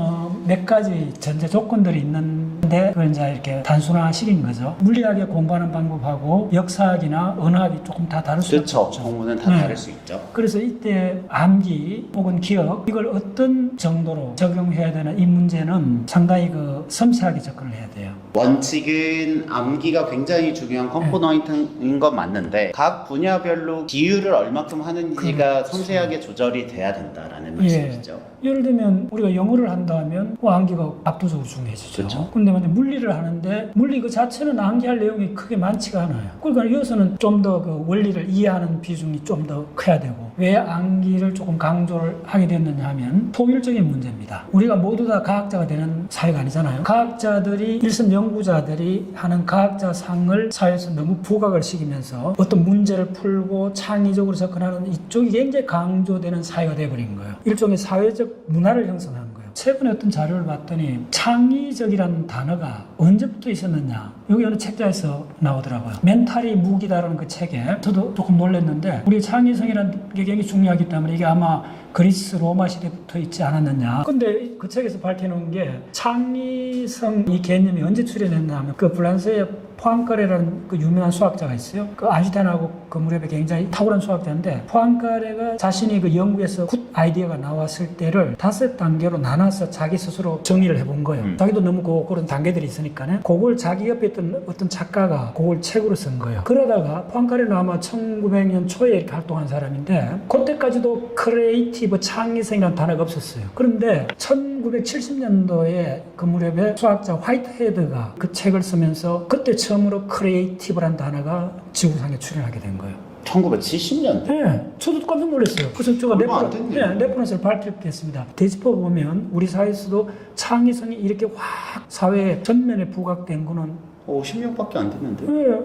몇 가지 전제 조건들이 있는데 그걸 이제 이렇게 단순화시킨 거죠. 물리학에 공부하는 방법하고 역사학이나 언어학이 조금 다 다를 수 있죠. 그렇죠. 공부는 다 다를 수 있죠. 그래서 이때 암기 혹은 기억 이걸 어떤 정도로 적용해야 되나 이 문제는 상당히 섬세하게 접근을 해야 돼요. 원칙은 암기가 굉장히 중요한 컴포넌트인 건 맞는데 각 분야별로 비율을 얼마큼 하는지가 섬세하게 조절이 돼야 된다라는 말씀이시죠. 예를 들면 우리가 영어를 한다면 암기가 압도적으로 중요해지죠. 그렇죠. 근데 만약 물리를 하는데 물리 그 자체는 암기할 내용이 크게 많지가 않아요. 그러니까 여기서는 좀 더 그 원리를 이해하는 비중이 좀 더 커야 되고 왜 암기를 조금 강조를 하게 됐느냐 하면 통일적인 문제입니다. 우리가 모두 다 과학자가 되는 사회가 아니잖아요. 과학자들이 일선 연구자들이 하는 과학자상을 사회에서 너무 부각을 시키면서 어떤 문제를 풀고 창의적으로 접근하는 이쪽이 굉장히 강조되는 사회가 되어버린 거예요. 일종의 사회적 문화를 형성한 거예요. 최근에 어떤 자료를 봤더니 창의적이라는 단어가 언제부터 있었느냐 여기 어느 책자에서 나오더라고요. 멘탈이 무기다라는 그 책에 저도 조금 놀랐는데 우리 창의성이라는 게 굉장히 중요하기 때문에 이게 아마 그리스 로마 시대부터 있지 않았느냐. 근데 그 책에서 밝혀놓은 게 창의성 이 개념이 언제 출현했나 하면 그 프랑스의 포앙카레라는 그 유명한 수학자가 있어요. 그 아인슈타인하고 그 무렵에 굉장히 탁월한 수학자인데 포앙카레가 자신이 그 연구에서 굿 아이디어가 나왔을 때를 5단계로 나눠서 자기 스스로 정리를 해본 거예요. 자기도 너무 그런 단계들이 있으니까요. 그걸 자기 옆에 있던 어떤 작가가 그걸 책으로 쓴 거예요. 그러다가 포앙카레는 아마 1900년 초에 이렇게 활동한 사람인데 그때까지도 크리에이티브 창의성이라는 단어가 없었어요. 그런데 1970년도에 그 무렵에 수학자 화이트헤드가 그 책을 쓰면서 그때 처음으로 크리에이티브라는 단어가 지구상에 출현하게 된 거예요. 1970년대? 네, 저도 깜짝 놀랐어요. 그래서 제가 얼마 안 됐네요. 레퍼런스를 발표했습니다. 되짚어보면 우리 사회에서도 창의성이 이렇게 확 사회에 전면에 부각된 거는 16밖에 안 됐는데. 네,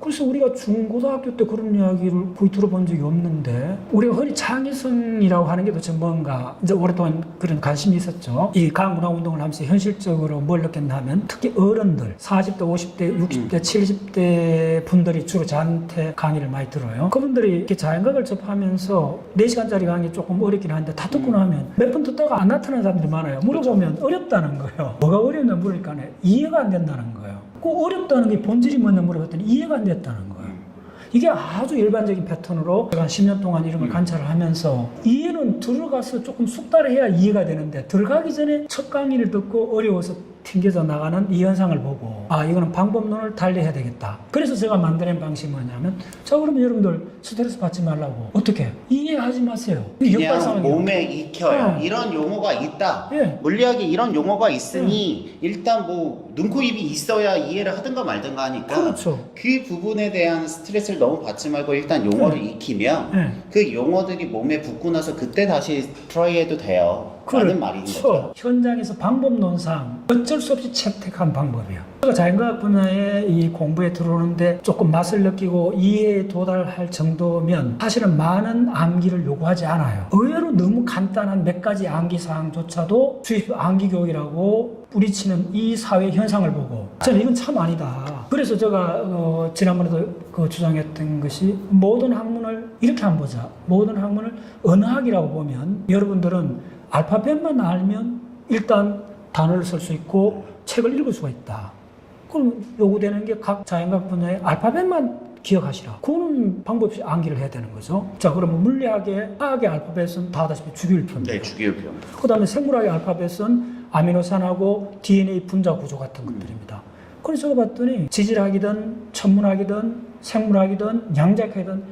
그래서 우리가 중고등학교 때 그런 이야기를 거의 들어본 적이 없는데 우리가 흔히 창의성이라고 하는 게 도대체 뭔가 이제 오랫동안 그런 관심이 있었죠. 이 과학문화운동을 하면서 현실적으로 뭘 느꼈나 하면 특히 어른들 40대, 50대, 60대, 70대 분들이 주로 저한테 강의를 많이 들어요. 그분들이 이렇게 자연과학을 접하면서 4시간짜리 강의 조금 어렵긴 한데 다 듣고 나면 몇 번 듣다가 안 나타나는 사람들이 많아요. 물어보면 어렵다는 거예요. 뭐가 어렵냐 물으니까 이해가 안 된다는 거예요. 꼭 어렵다는 게 본질이 뭐냐 물어봤더니 이해가 안 됐다는 거예요. 이게 아주 일반적인 패턴으로 제가 10년 동안 이런 걸 관찰을 하면서 이해는 들어가서 조금 숙달해야 이해가 되는데 들어가기 전에 첫 강의를 듣고 어려워서 튕겨져 나가는 이 현상을 보고 아 이거는 방법론을 달리해야 되겠다. 그래서 제가 만들어낸 방식이 뭐냐면 자 그러면 여러분들 스트레스 받지 말라고 어떻게 이해하지 마세요. 그냥 몸에 익혀요. 네. 이런 용어가 있다. 네. 물리학에 이런 용어가 있으니 일단 뭐 눈, 코, 입이 있어야 이해를 하든가 말든가 하니까 그렇죠. 그 부분에 대한 스트레스를 너무 받지 말고 일단 용어를 익히면 네. 그 용어들이 몸에 붙고 나서 그때 다시 트라이해도 돼요. 라는 말인 거죠. 현장에서 방법론상 어쩔 수 없이 채택한 방법이에요. 제가 자연과학 분야의 이 공부에 들어오는데 조금 맛을 느끼고 이해에 도달할 정도면 사실은 많은 암기를 요구하지 않아요. 의외로 너무 간단한 몇 가지 암기 사항조차도 주입 암기 교육이라고 뿌리치는 이 사회 현상을 보고 저는 이건 참 아니다. 그래서 제가 지난번에도 주장했던 것이 모든 학문을 이렇게 한번 보자. 모든 학문을 언어학이라고 보면 여러분들은 알파벳만 알면 일단 단어를 쓸 수 있고 책을 읽을 수가 있다. 그럼 요구되는 게 각 자연과학 분야의 알파벳만 기억하시라. 그거는 방법 없이 암기를 해야 되는 거죠. 자, 그러면 물리학의 화학의 알파벳은 다 아다시피 주기율표입니다. 네, 주기율표. 그 다음에 생물학의 알파벳은 아미노산하고 DNA 분자 구조 같은 것들입니다. 그래서 제가 봤더니 지질학이든 천문학이든 생물학이든 양자학이든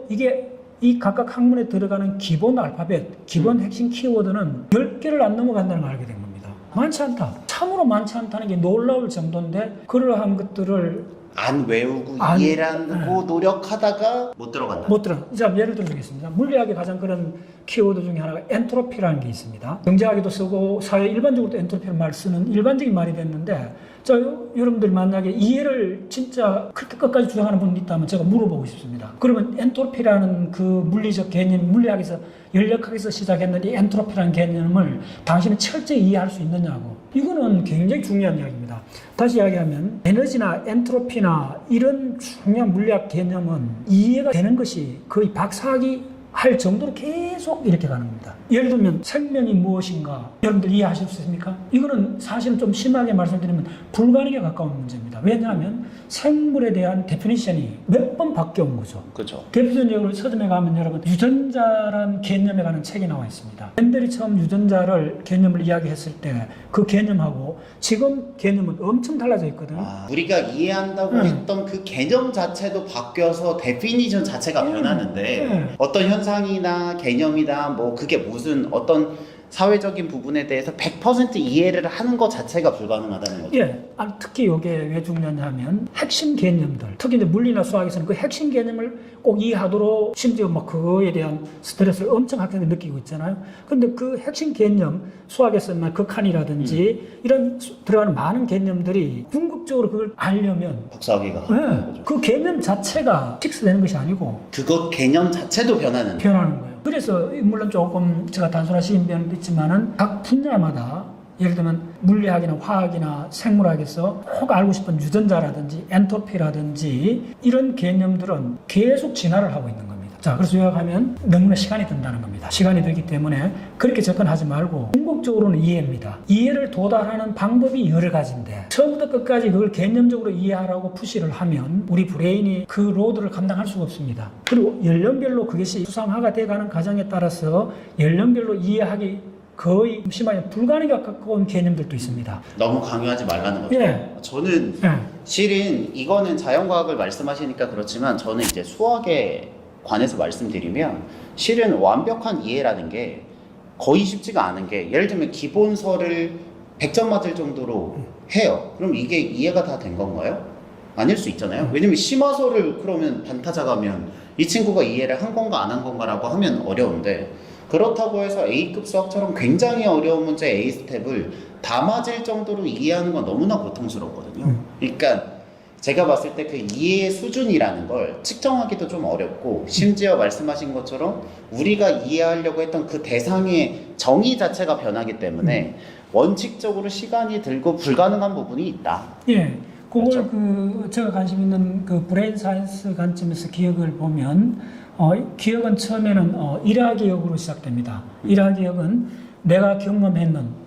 이게 이 각각 학문에 들어가는 기본 알파벳, 기본 핵심 키워드는 10개를 안 넘어간다는 걸 알게 된 겁니다. 많지 않다. 참으로 많지 않다는 게 놀라울 정도인데 그러한 것들을 안 외우고 이해하고 노력하다가 못 들어간다. 못 들어. 자, 예를 들어주겠습니다. 물리학의 가장 그런 키워드 중에 하나가 엔트로피라는 게 있습니다. 경제학에도 쓰고 사회 일반적으로도 엔트로피를 말 쓰는 일반적인 말이 됐는데 자, 여러분들 만약에 이해를 진짜 그렇게 끝까지 주장하는 분이 있다면 제가 물어보고 싶습니다. 그러면 엔트로피라는 그 물리적 개념, 물리학에서 연력학에서 시작했는 이 엔트로피라는 개념을 당신은 철저히 이해할 수 있느냐고. 이거는 굉장히 중요한 이야기입니다. 다시 이야기하면 에너지나 엔트로피나 이런 중요한 물리학 개념은 이해가 되는 것이 거의 박사학위 할 정도로 계속 이렇게 가는 겁니다. 예를 들면 생명이 무엇인가 여러분들 이해하실 수 있습니까? 이거는 사실은 좀 심하게 말씀드리면 불가능에 가까운 문제입니다. 왜냐하면 생물에 대한 데피니션이 몇 번 바뀌어온 거죠. 그렇죠. 대표적으로 서점에 가면 여러분 유전자란 개념에 관한 책이 나와 있습니다. 멘델이 처음 유전자를 개념을 이야기했을 때 그 개념하고 지금 개념은 엄청 달라져 있거든요. 우리가 이해한다고 했던 그 개념 자체도 바뀌어서 데피니션 자체가 변하는데 어떤 현상이나 개념이나 뭐 그게 무슨 어떤 사회적인 부분에 대해서 100% 이해를 하는 것 자체가 불가능하다는 거죠. 예, 특히 이게 왜 중요하냐면 핵심 개념들, 특히 이제 물리나 수학에서는 그 핵심 개념을 꼭 이해하도록 심지어 막 그거에 대한 스트레스를 엄청 학생들이 느끼고 있잖아요. 근데 그 핵심 개념, 수학에서는 극한이라든지 이런 들어가는 많은 개념들이 궁극적으로 그걸 알려면 박사학위가 그 개념 자체가 픽스되는 것이 아니고 그것 개념 자체도 변하는 거예요. 그래서 물론 조금 제가 단순화시킨 면도 있지만은 각 분야마다 예를 들면 물리학이나 화학이나 생물학에서 꼭 알고 싶은 유전자라든지 엔트로피라든지 이런 개념들은 계속 진화를 하고 있는 겁니다. 자, 그래서 요약하면 너무나 시간이 든다는 겁니다. 시간이 들기 때문에 그렇게 접근하지 말고 궁극적으로는 이해입니다. 이해를 도달하는 방법이 여러 가지인데 처음부터 끝까지 그걸 개념적으로 이해하라고 푸시를 하면 우리 브레인이 그 로드를 감당할 수가 없습니다. 그리고 연령별로 그것이 수상화가 돼가는 과정에 따라서 연령별로 이해하기 거의 심하게 불가능에 가까운 개념들도 있습니다. 너무 강요하지 말라는 거죠. 예. 저는 실은 이거는 자연과학을 말씀하시니까 그렇지만 저는 이제 수학에 관해서 말씀드리면 실은 완벽한 이해라는 게 거의 쉽지가 않은 게 예를 들면 기본서를 100점 맞을 정도로 해요. 그럼 이게 이해가 다 된 건가요? 아닐 수 있잖아요. 왜냐면 심화서를 그러면 반타작하면 이 친구가 이해를 한 건가 안 한 건가라고 하면 어려운데, 그렇다고 해서 A급 수학처럼 굉장히 어려운 문제 A 스텝을 다 맞을 정도로 이해하는 건 너무나 고통스럽거든요. 그러니까 제가 봤을 때 그 이해의 수준이라는 걸 측정하기도 좀 어렵고, 심지어 말씀하신 것처럼 우리가 이해하려고 했던 그 대상의 정의 자체가 변하기 때문에 원칙적으로 시간이 들고 불가능한 부분이 있다. 예. 그걸 그렇죠? 제가 관심 있는 그 브레인 사이언스 관점에서 기억을 보면 기억은 처음에는 일화 기억으로 시작됩니다. 일화 기억은 내가 경험했는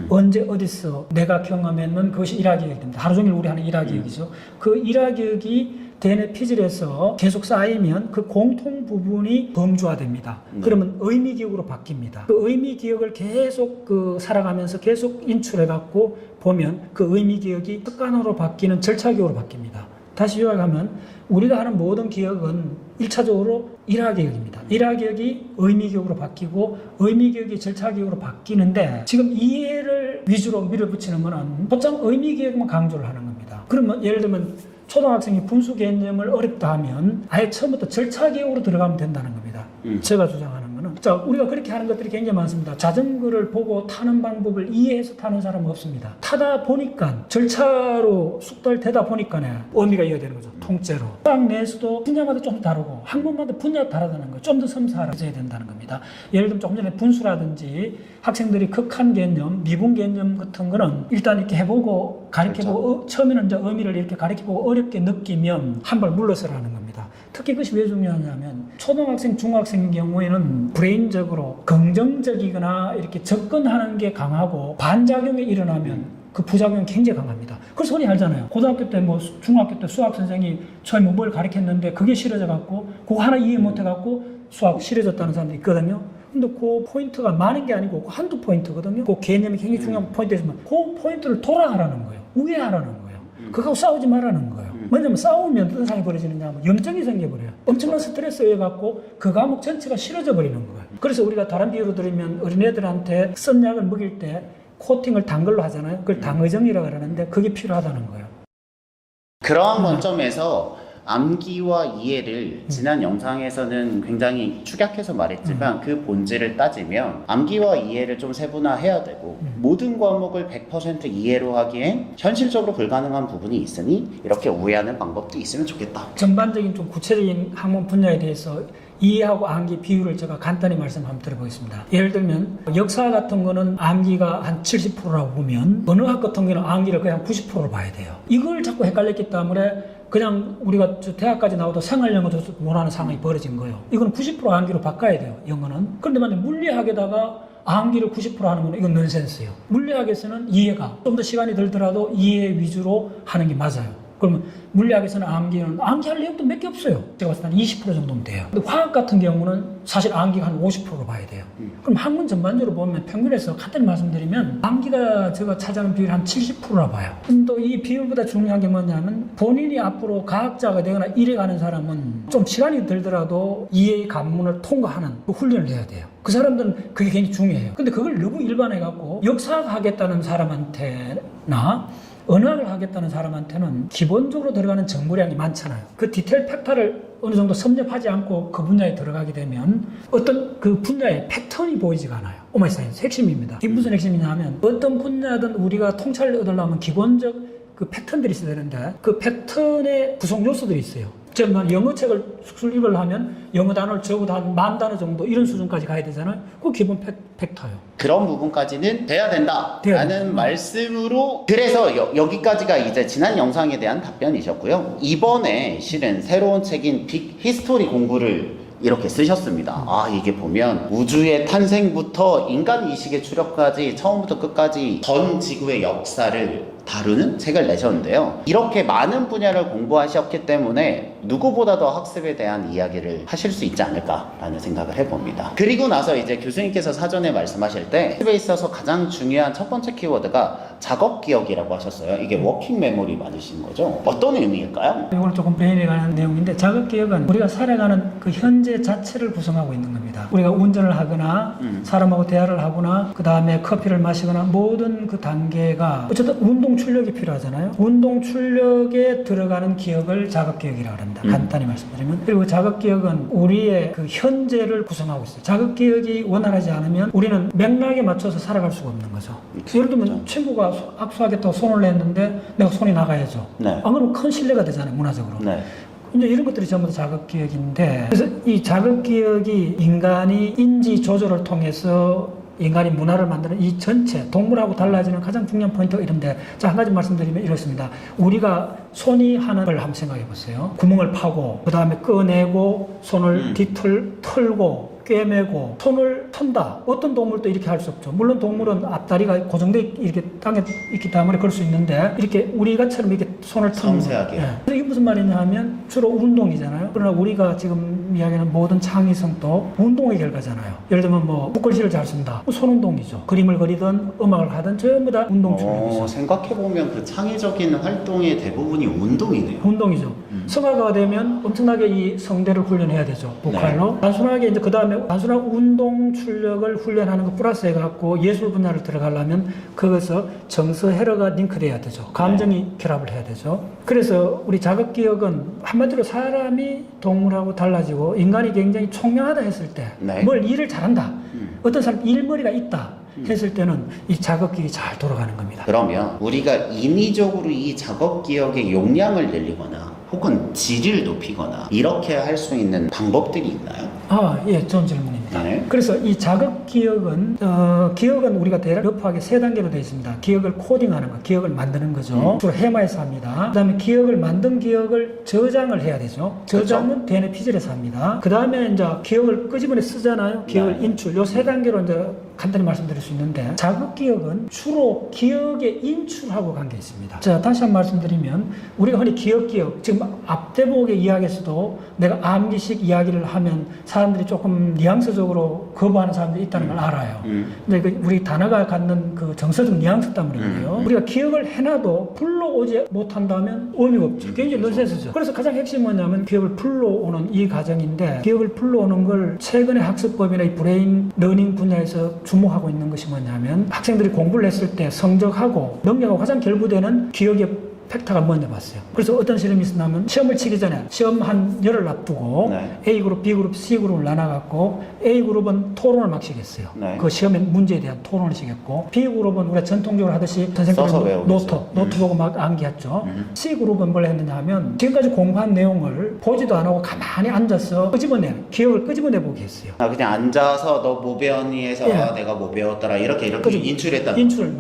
언제 어디서 내가 경험했는 그것이 일화 기억이 됩니다. 하루 종일 우리 하는 일화 기억이죠. 그 일화 기억이 대뇌 피질에서 계속 쌓이면 그 공통 부분이 범주화됩니다. 그러면 의미 기억으로 바뀝니다. 그 의미 기억을 계속 살아가면서 계속 인출해 갖고 보면 그 의미 기억이 습관으로 바뀌는 절차 기억으로 바뀝니다. 다시 요약하면 우리가 하는 모든 기억은 1차적으로 일화 기억입니다. 일화 기억이 의미 기억으로 바뀌고 의미 기억이 절차 기억으로 바뀌는데, 지금 이해를 위주로 밀어붙이는 것은 곧장 의미 기억만 강조를 하는 겁니다. 그러면 예를 들면 초등학생이 분수 개념을 어렵다 하면 아예 처음부터 절차 기억으로 들어가면 된다는 겁니다. 제가 주장하는 거는. 자, 우리가 그렇게 하는 것들이 굉장히 많습니다. 자전거를 보고 타는 방법을 이해해서 타는 사람은 없습니다. 타다 보니까 절차로 숙달되다 보니까 의미가 이해되는 거죠. 통째로. 수학 내에서도 분야마다 좀 다르고 학문마다 분야가 다르다는 거예요. 좀 더 섬세해져야 된다는 겁니다. 예를 들면 조금 전에 분수라든지 학생들이 극한 개념, 미분 개념 같은 거는 일단 이렇게 해보고 가르쳐보고 그렇죠. 처음에는 이제 의미를 이렇게 가르쳐보고 어렵게 느끼면 한 발 물러서라는 겁니다. 특히 그것이 왜 중요하냐면 초등학생, 중학생의 경우에는 브레인적으로 긍정적이거나 이렇게 접근하는 게 강하고 반작용이 일어나면 그 부작용이 굉장히 강합니다. 그래서 흔히 알잖아요. 고등학교 때 중학교 때 수학 선생이 처음에 뭘 가르쳤는데 그게 싫어져 갖고 그거 하나 이해 못 해갖고 수학 싫어졌다는 사람도 있거든요. 근데 그 포인트가 많은 게 아니고 그 한두 포인트거든요. 그 개념이 굉장히 중요한 포인트였지만 그 포인트를 돌아가라는 거예요. 우회하라는 거예요. 그거하고 싸우지 말라는 거예요. 왜냐면 싸우면 어떤 상황이 벌어지느냐, 염증이 생겨버려요. 엄청난 스트레스에 갖고 그 과목 전체가 싫어져 버리는 거예요. 그래서 우리가 다른 비유로 들으면 어린애들한테 쓴 약을 먹일 때 코팅을 단 걸로 하잖아요. 그걸 당의정이라고 그러는데 그게 필요하다는 거예요. 그러한 관점에서 암기와 이해를 지난 영상에서는 굉장히 축약해서 말했지만 그 본질을 따지면 암기와 이해를 좀 세분화해야 되고 모든 과목을 100% 이해로 하기엔 현실적으로 불가능한 부분이 있으니 이렇게 우회하는 방법도 있으면 좋겠다. 전반적인 좀 구체적인 학문 분야에 대해서 이해하고 암기 비율을 제가 간단히 말씀 한번 드려보겠습니다. 예를 들면 역사 같은 거는 암기가 한 70%라고 보면 언어학 같은 경우는 암기를 거의 한 90%로 봐야 돼요. 이걸 자꾸 헷갈렸기 때문에 그냥 우리가 대학까지 나와도 생활영어도 못하는 상황이 벌어진 거예요. 이건 90% 암기로 바꿔야 돼요, 영어는. 그런데 만약 물리학에다가 암기를 90% 하는 건 이건 넌센스예요. 물리학에서는 이해가 좀 더 시간이 들더라도 이해 위주로 하는 게 맞아요. 그러면 물리학에서는 암기할 내용도 몇 개 없어요. 제가 봤을 때는 20% 정도면 돼요. 근데 화학 같은 경우는 사실 암기가 한 50%로 봐야 돼요. 그럼 학문 전반적으로 보면 평균에서 간단히 말씀드리면 암기가 제가 차지하는 비율이 한 70%라 봐요. 또 이 비율보다 중요한 게 뭐냐면 본인이 앞으로 과학자가 되거나 이래 가는 사람은 좀 시간이 들더라도 이해의 관문을 통과하는 그 훈련을 해야 돼요. 그 사람들은 그게 굉장히 중요해요. 근데 그걸 너무 일반화해갖고 역사학 하겠다는 사람한테나 언어학을 하겠다는 사람한테는 기본적으로 들어가는 정보량이 많잖아요. 그 디테일 팩터를 어느 정도 섭렵하지 않고 그 분야에 들어가게 되면 어떤 그 분야의 패턴이 보이지가 않아요. 오마이 사이언스 핵심입니다. 이게 무슨 핵심이냐 하면 어떤 분야든 우리가 통찰을 얻으려면 기본적 그 패턴들이 있어야 되는데 그 패턴의 구성 요소들이 있어요. 즉, 영어책을 수립을 하면 영어 단어를 적어도 한 10,000단어 정도 이런 수준까지 가야 되잖아요. 그 기본 팩터예요. 그런 부분까지는 돼야 된다 라는 말씀으로, 그래서 여기까지가 이제 지난 영상에 대한 답변이셨고요. 이번에 실은 새로운 책인 빅 히스토리 공부를 이렇게 쓰셨습니다. 아, 이게 보면 우주의 탄생부터 인간 이식의 추력까지 처음부터 끝까지 전 지구의 역사를 다루는 책을 내셨는데요. 이렇게 많은 분야를 공부하셨기 때문에 누구보다 더 학습에 대한 이야기를 하실 수 있지 않을까라는 생각을 해봅니다. 그리고 나서 이제 교수님께서 사전에 말씀하실 때 학습에 있어서 가장 중요한 첫 번째 키워드가 작업 기억이라고 하셨어요. 이게 워킹 메모리 맞으신 거죠? 어떤 의미일까요? 이건 조금 브레인에 관한 내용인데, 작업 기억은 우리가 살아가는 그 현재 자체를 구성하고 있는 겁니다. 우리가 운전을 하거나 사람하고 대화를 하거나 그 다음에 커피를 마시거나 모든 그 단계가 어쨌든 운동 출력이 필요하잖아요. 운동 출력에 들어가는 기억을 자극기억이라고 합니다. 간단히 말씀드리면. 그리고 자극기억은 우리의 그 현재를 구성하고 있어요. 자극기억이 원활하지 않으면 우리는 맥락에 맞춰서 살아갈 수가 없는 거죠. 예를 들면 친구가 악수하겠다고 손을 냈는데 내가 손이 나가야죠. 네. 안 그러면 큰 신뢰가 되잖아요, 문화적으로. 네. 이제 이런 것들이 전부 다 자극기억인데, 그래서 이 자극기억이 인간이 인지 조절을 통해서 인간이 문화를 만드는 이 전체, 동물하고 달라지는 가장 중요한 포인트가 이런데, 자, 한 가지 말씀드리면 이렇습니다. 우리가 손이 하는 걸 한번 생각해 보세요. 구멍을 파고, 그 다음에 꺼내고, 손을 털고, 꿰매고 손을 턴다. 어떤 동물도 이렇게 할 수 없죠. 물론 동물은 앞다리가 고정돼 이렇게 땅에 있기 때문에 그럴 수 있는데 이렇게 우리가처럼 이렇게 손을 터는 섬세하게. 예. 이게 무슨 말이냐 하면 주로 운동이잖아요. 그러나 우리가 지금 이야기하는 모든 창의성도 운동의 결과잖아요. 예를 들면 뭐 북글씨를 잘 쓴다. 손 운동이죠. 그림을 그리든 음악을 하든 전부 다 운동 출력이죠. 생각해보면 그 창의적인 활동의 대부분이 운동이네요. 운동이죠. 성악가가 되면 엄청나게 이 성대를 훈련해야 되죠. 보컬로. 단순하게 이제 그 다음에 단순한 운동 출력을 훈련하는 것 플러스 해갖고 예술 분야를 들어가려면 그것을 정서회로가 링크돼야 되죠. 감정이 결합을 해야 되죠. 그래서 우리 자극기억은 한마디로 사람이 동물하고 달라지고 인간이 굉장히 총명하다 했을 때 뭘 일을 잘한다. 어떤 사람 일머리가 있다. 했을 때는 이 자극기억이 잘 돌아가는 겁니다. 그러면 우리가 인위적으로 이 자극기억의 용량을 늘리거나 혹은 질을 높이거나 이렇게 할 수 있는 방법들이 있나요? 아, 예, 좋은 질문입니다. 네. 그래서 이 기억은 우리가 대략하게 세 단계로 되어 있습니다. 기억을 코딩하는 거, 기억을 만드는 거죠. 주로 해마에서 합니다. 그 다음에 기억을 만든 기억을 저장을 해야 되죠. 저장은 DNA 피질에서 합니다. 그 다음에 이제 기억을 끄집어내 쓰잖아요. 기억을 인출. 요 세 단계로 이제 간단히 말씀드릴 수 있는데 자극기억은 주로 기억의 인출하고 관계 있습니다. 자, 다시 한번 말씀드리면 우리가 흔히 기억, 지금 앞대목의 이야기에서도 내가 암기식 이야기를 하면 사람들이 조금 뉘앙스적으로 거부하는 사람들이 있다는 걸 알아요. 근데 우리 단어가 갖는 그 정서적 뉘앙스 때문에 그래요. 우리가 기억을 해놔도 불러오지 못한다면 의미가 없죠. 굉장히 넌센스죠. 그래서 가장 핵심은 뭐냐면 기억을 불러오는 이 과정인데 기억을 불러오는 걸 최근의 학습법이나 이 브레인 러닝 분야에서 주목하고 있는 것이 뭐냐면 학생들이 공부를 했을 때 성적하고 능력하고 가장 결부되는 기억의 팩터가 뭔지 봤어요. 그래서 어떤 실험이 있었냐면 시험을 치기 전에 시험 한 열흘 앞두고 A그룹, B그룹, C그룹을 나눠갖고 A그룹은 토론을 막 시켰어요. 그 시험의 문제에 대한 토론을 시켰고 B그룹은 우리가 전통적으로 하듯이 선생님들 노트 보고 막 암기했죠. C그룹은 뭘 했느냐 하면 지금까지 공부한 내용을 보지도 안 하고 가만히 앉아서 기억을 끄집어내보게 했어요. 그냥 앉아서 너 뭐 배웠니 해서 내가 뭐 배웠더라 이렇게 인출을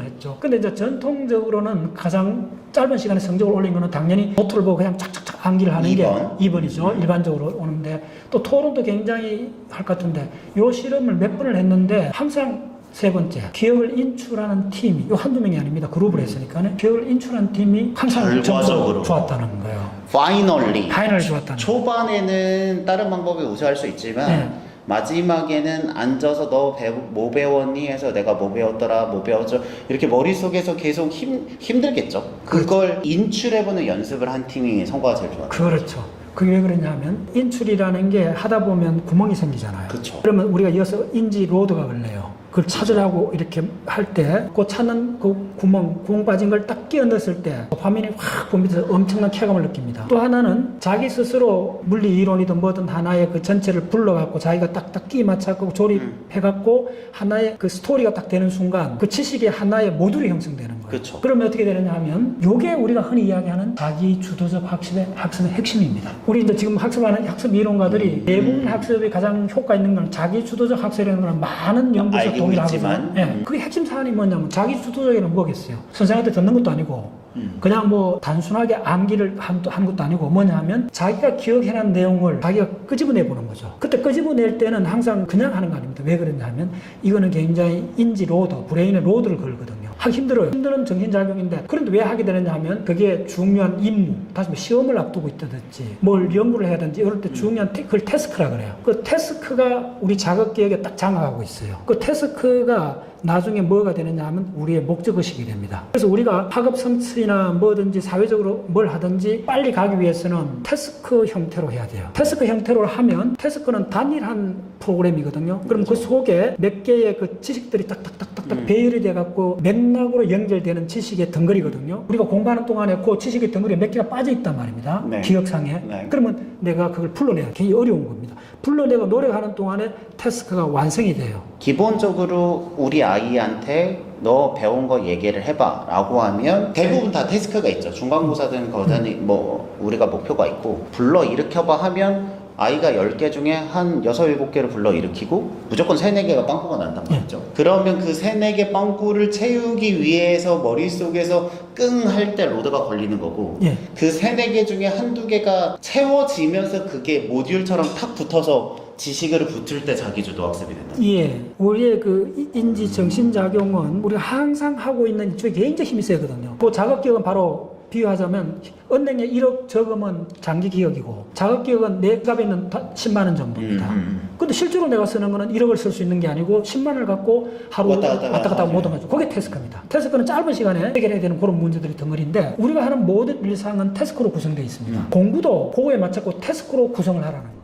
했죠. 근데 이제 전통적으로는 가장 짧은 시간에 성적을 올린 거는 당연히 노트를 보고 그냥 착착착 암기를 하는 2번. 게 2번이죠. 일반적으로 오는데 또 토론도 굉장히 할 것 같은데 요 실험을 몇 번을 했는데 항상 세 번째, 기억을 인출하는 팀이 요 한두 명이 아닙니다. 그룹을 했으니까 기억을 인출하는 팀이 항상 점수가 좋았다는 거예요. 파이널리 좋았다는 초반에는 다른 방법이 우수할 수 있지만 마지막에는 앉아서 너 뭐 배웠니 해서 내가 뭐 배웠더라 뭐 배웠죠 이렇게 머릿속에서 계속 힘들겠죠. 그걸 인출해보는 연습을 한 팀이 성과가 제일 좋아요. 그렇죠. 그게 왜 그러냐면 인출이라는 게 하다 보면 구멍이 생기잖아요. 그렇죠. 그러면 우리가 이어서 인지 로드가 걸려요. 그걸 찾으라고 이렇게 할 때 그 찾는 그 구멍 빠진 걸 딱 끼워 넣었을 때 도파민이 확 분비돼서 엄청난 쾌감을 느낍니다. 또 하나는 자기 스스로 물리 이론이든 뭐든 하나의 그 전체를 불러갖고 자기가 딱딱 끼 맞춰갖고 조립해갖고 하나의 그 스토리가 딱 되는 순간 그 지식의 하나의 모듈이 형성되는 거예요. 그렇죠. 그러면 어떻게 되느냐 하면 요게 우리가 흔히 이야기하는 자기 주도적 학습의 핵심입니다. 우리 이제 지금 학습하는 학습 이론가들이 대부분 학습이 가장 효과 있는 건 자기 주도적 학습이라는 건 많은 연구에서 동일하지만 그게 핵심 사안이 뭐냐면 자기 주도적이라는 뭐겠어요. 선생한테 듣는 것도 아니고 그냥 뭐 단순하게 암기를 한 것도 아니고 뭐냐면 자기가 기억해놓은 내용을 자기가 끄집어내 보는 거죠. 그때 끄집어낼 때는 항상 그냥 하는 거 아닙니다. 왜 그러냐면 이거는 굉장히 인지 로드, 브레인의 로드를 걸거든요. 하기 힘들어요. 힘든 정신작용인데 그런데 왜 하게 되느냐 하면 그게 중요한 임무, 다시 뭐 시험을 앞두고 있다든지 뭘 연구를 해야 되는지 이럴 때 중요한 그걸 태스크라 그래요. 그 태스크가 우리 자극기억에 딱 장악하고 있어요. 그 태스크가 나중에 뭐가 되느냐 하면 우리의 목적의식이 됩니다. 그래서 우리가 학업 성취나 뭐든지 사회적으로 뭘 하든지 빨리 가기 위해서는 태스크 형태로 해야 돼요. 태스크 형태로 하면 태스크는 단일한 프로그램이거든요. 그럼 그 속에 몇 개의 그 지식들이 딱딱딱딱딱 배열이 돼갖고 맥락으로 연결되는 지식의 덩어리거든요. 우리가 공부하는 동안에 그 지식의 덩어리에 몇 개가 빠져 있단 말입니다. 네. 기억상에. 네. 그러면 내가 그걸 풀러내야 굉장히 어려운 겁니다. 불러내고 노력하는 동안에 태스크가 완성이 돼요. 기본적으로 우리 아이한테 너 배운 거 얘기를 해봐 라고 하면 대부분 다 태스크가 있죠. 중간고사든 거든 뭐 우리가 목표가 있고 불러 일으켜봐 하면 아이가 10개 중에 한 6, 7개를 불러 일으키고 무조건 3, 4개가 빵꾸가 난단 말이죠. 그러면 그 3, 4개 빵꾸를 채우기 위해서 머릿속에서 끙 할 때 로드가 걸리는 거고 그 3, 4개 중에 한두 개가 채워지면서 그게 모듈처럼 탁 붙어서 지식을 붙을 때 자기주도 학습이 된다. 예. 우리의 그 인지 정신작용은 우리가 항상 하고 있는 이쪽에 굉장히 힘이 세거든요. 그 자극기억은 바로 비유하자면 은행에 1억 적으면 장기 기억이고 자극기억은 내 값에 있는 10만 원 정도입니다. 근데 실제로 내가 쓰는 거는 1억을 쓸 수 있는 게 아니고 10만 원을 갖고 하루 왔다 갔다 못 하는 거죠. 그게 태스크입니다. 태스크는 짧은 시간에 해결해야 되는 그런 문제들이 덩어리인데 우리가 하는 모든 일상은 태스크로 구성되어 있습니다. 공부도 그거에 맞춰서 태스크로 구성을 하라는 거예요.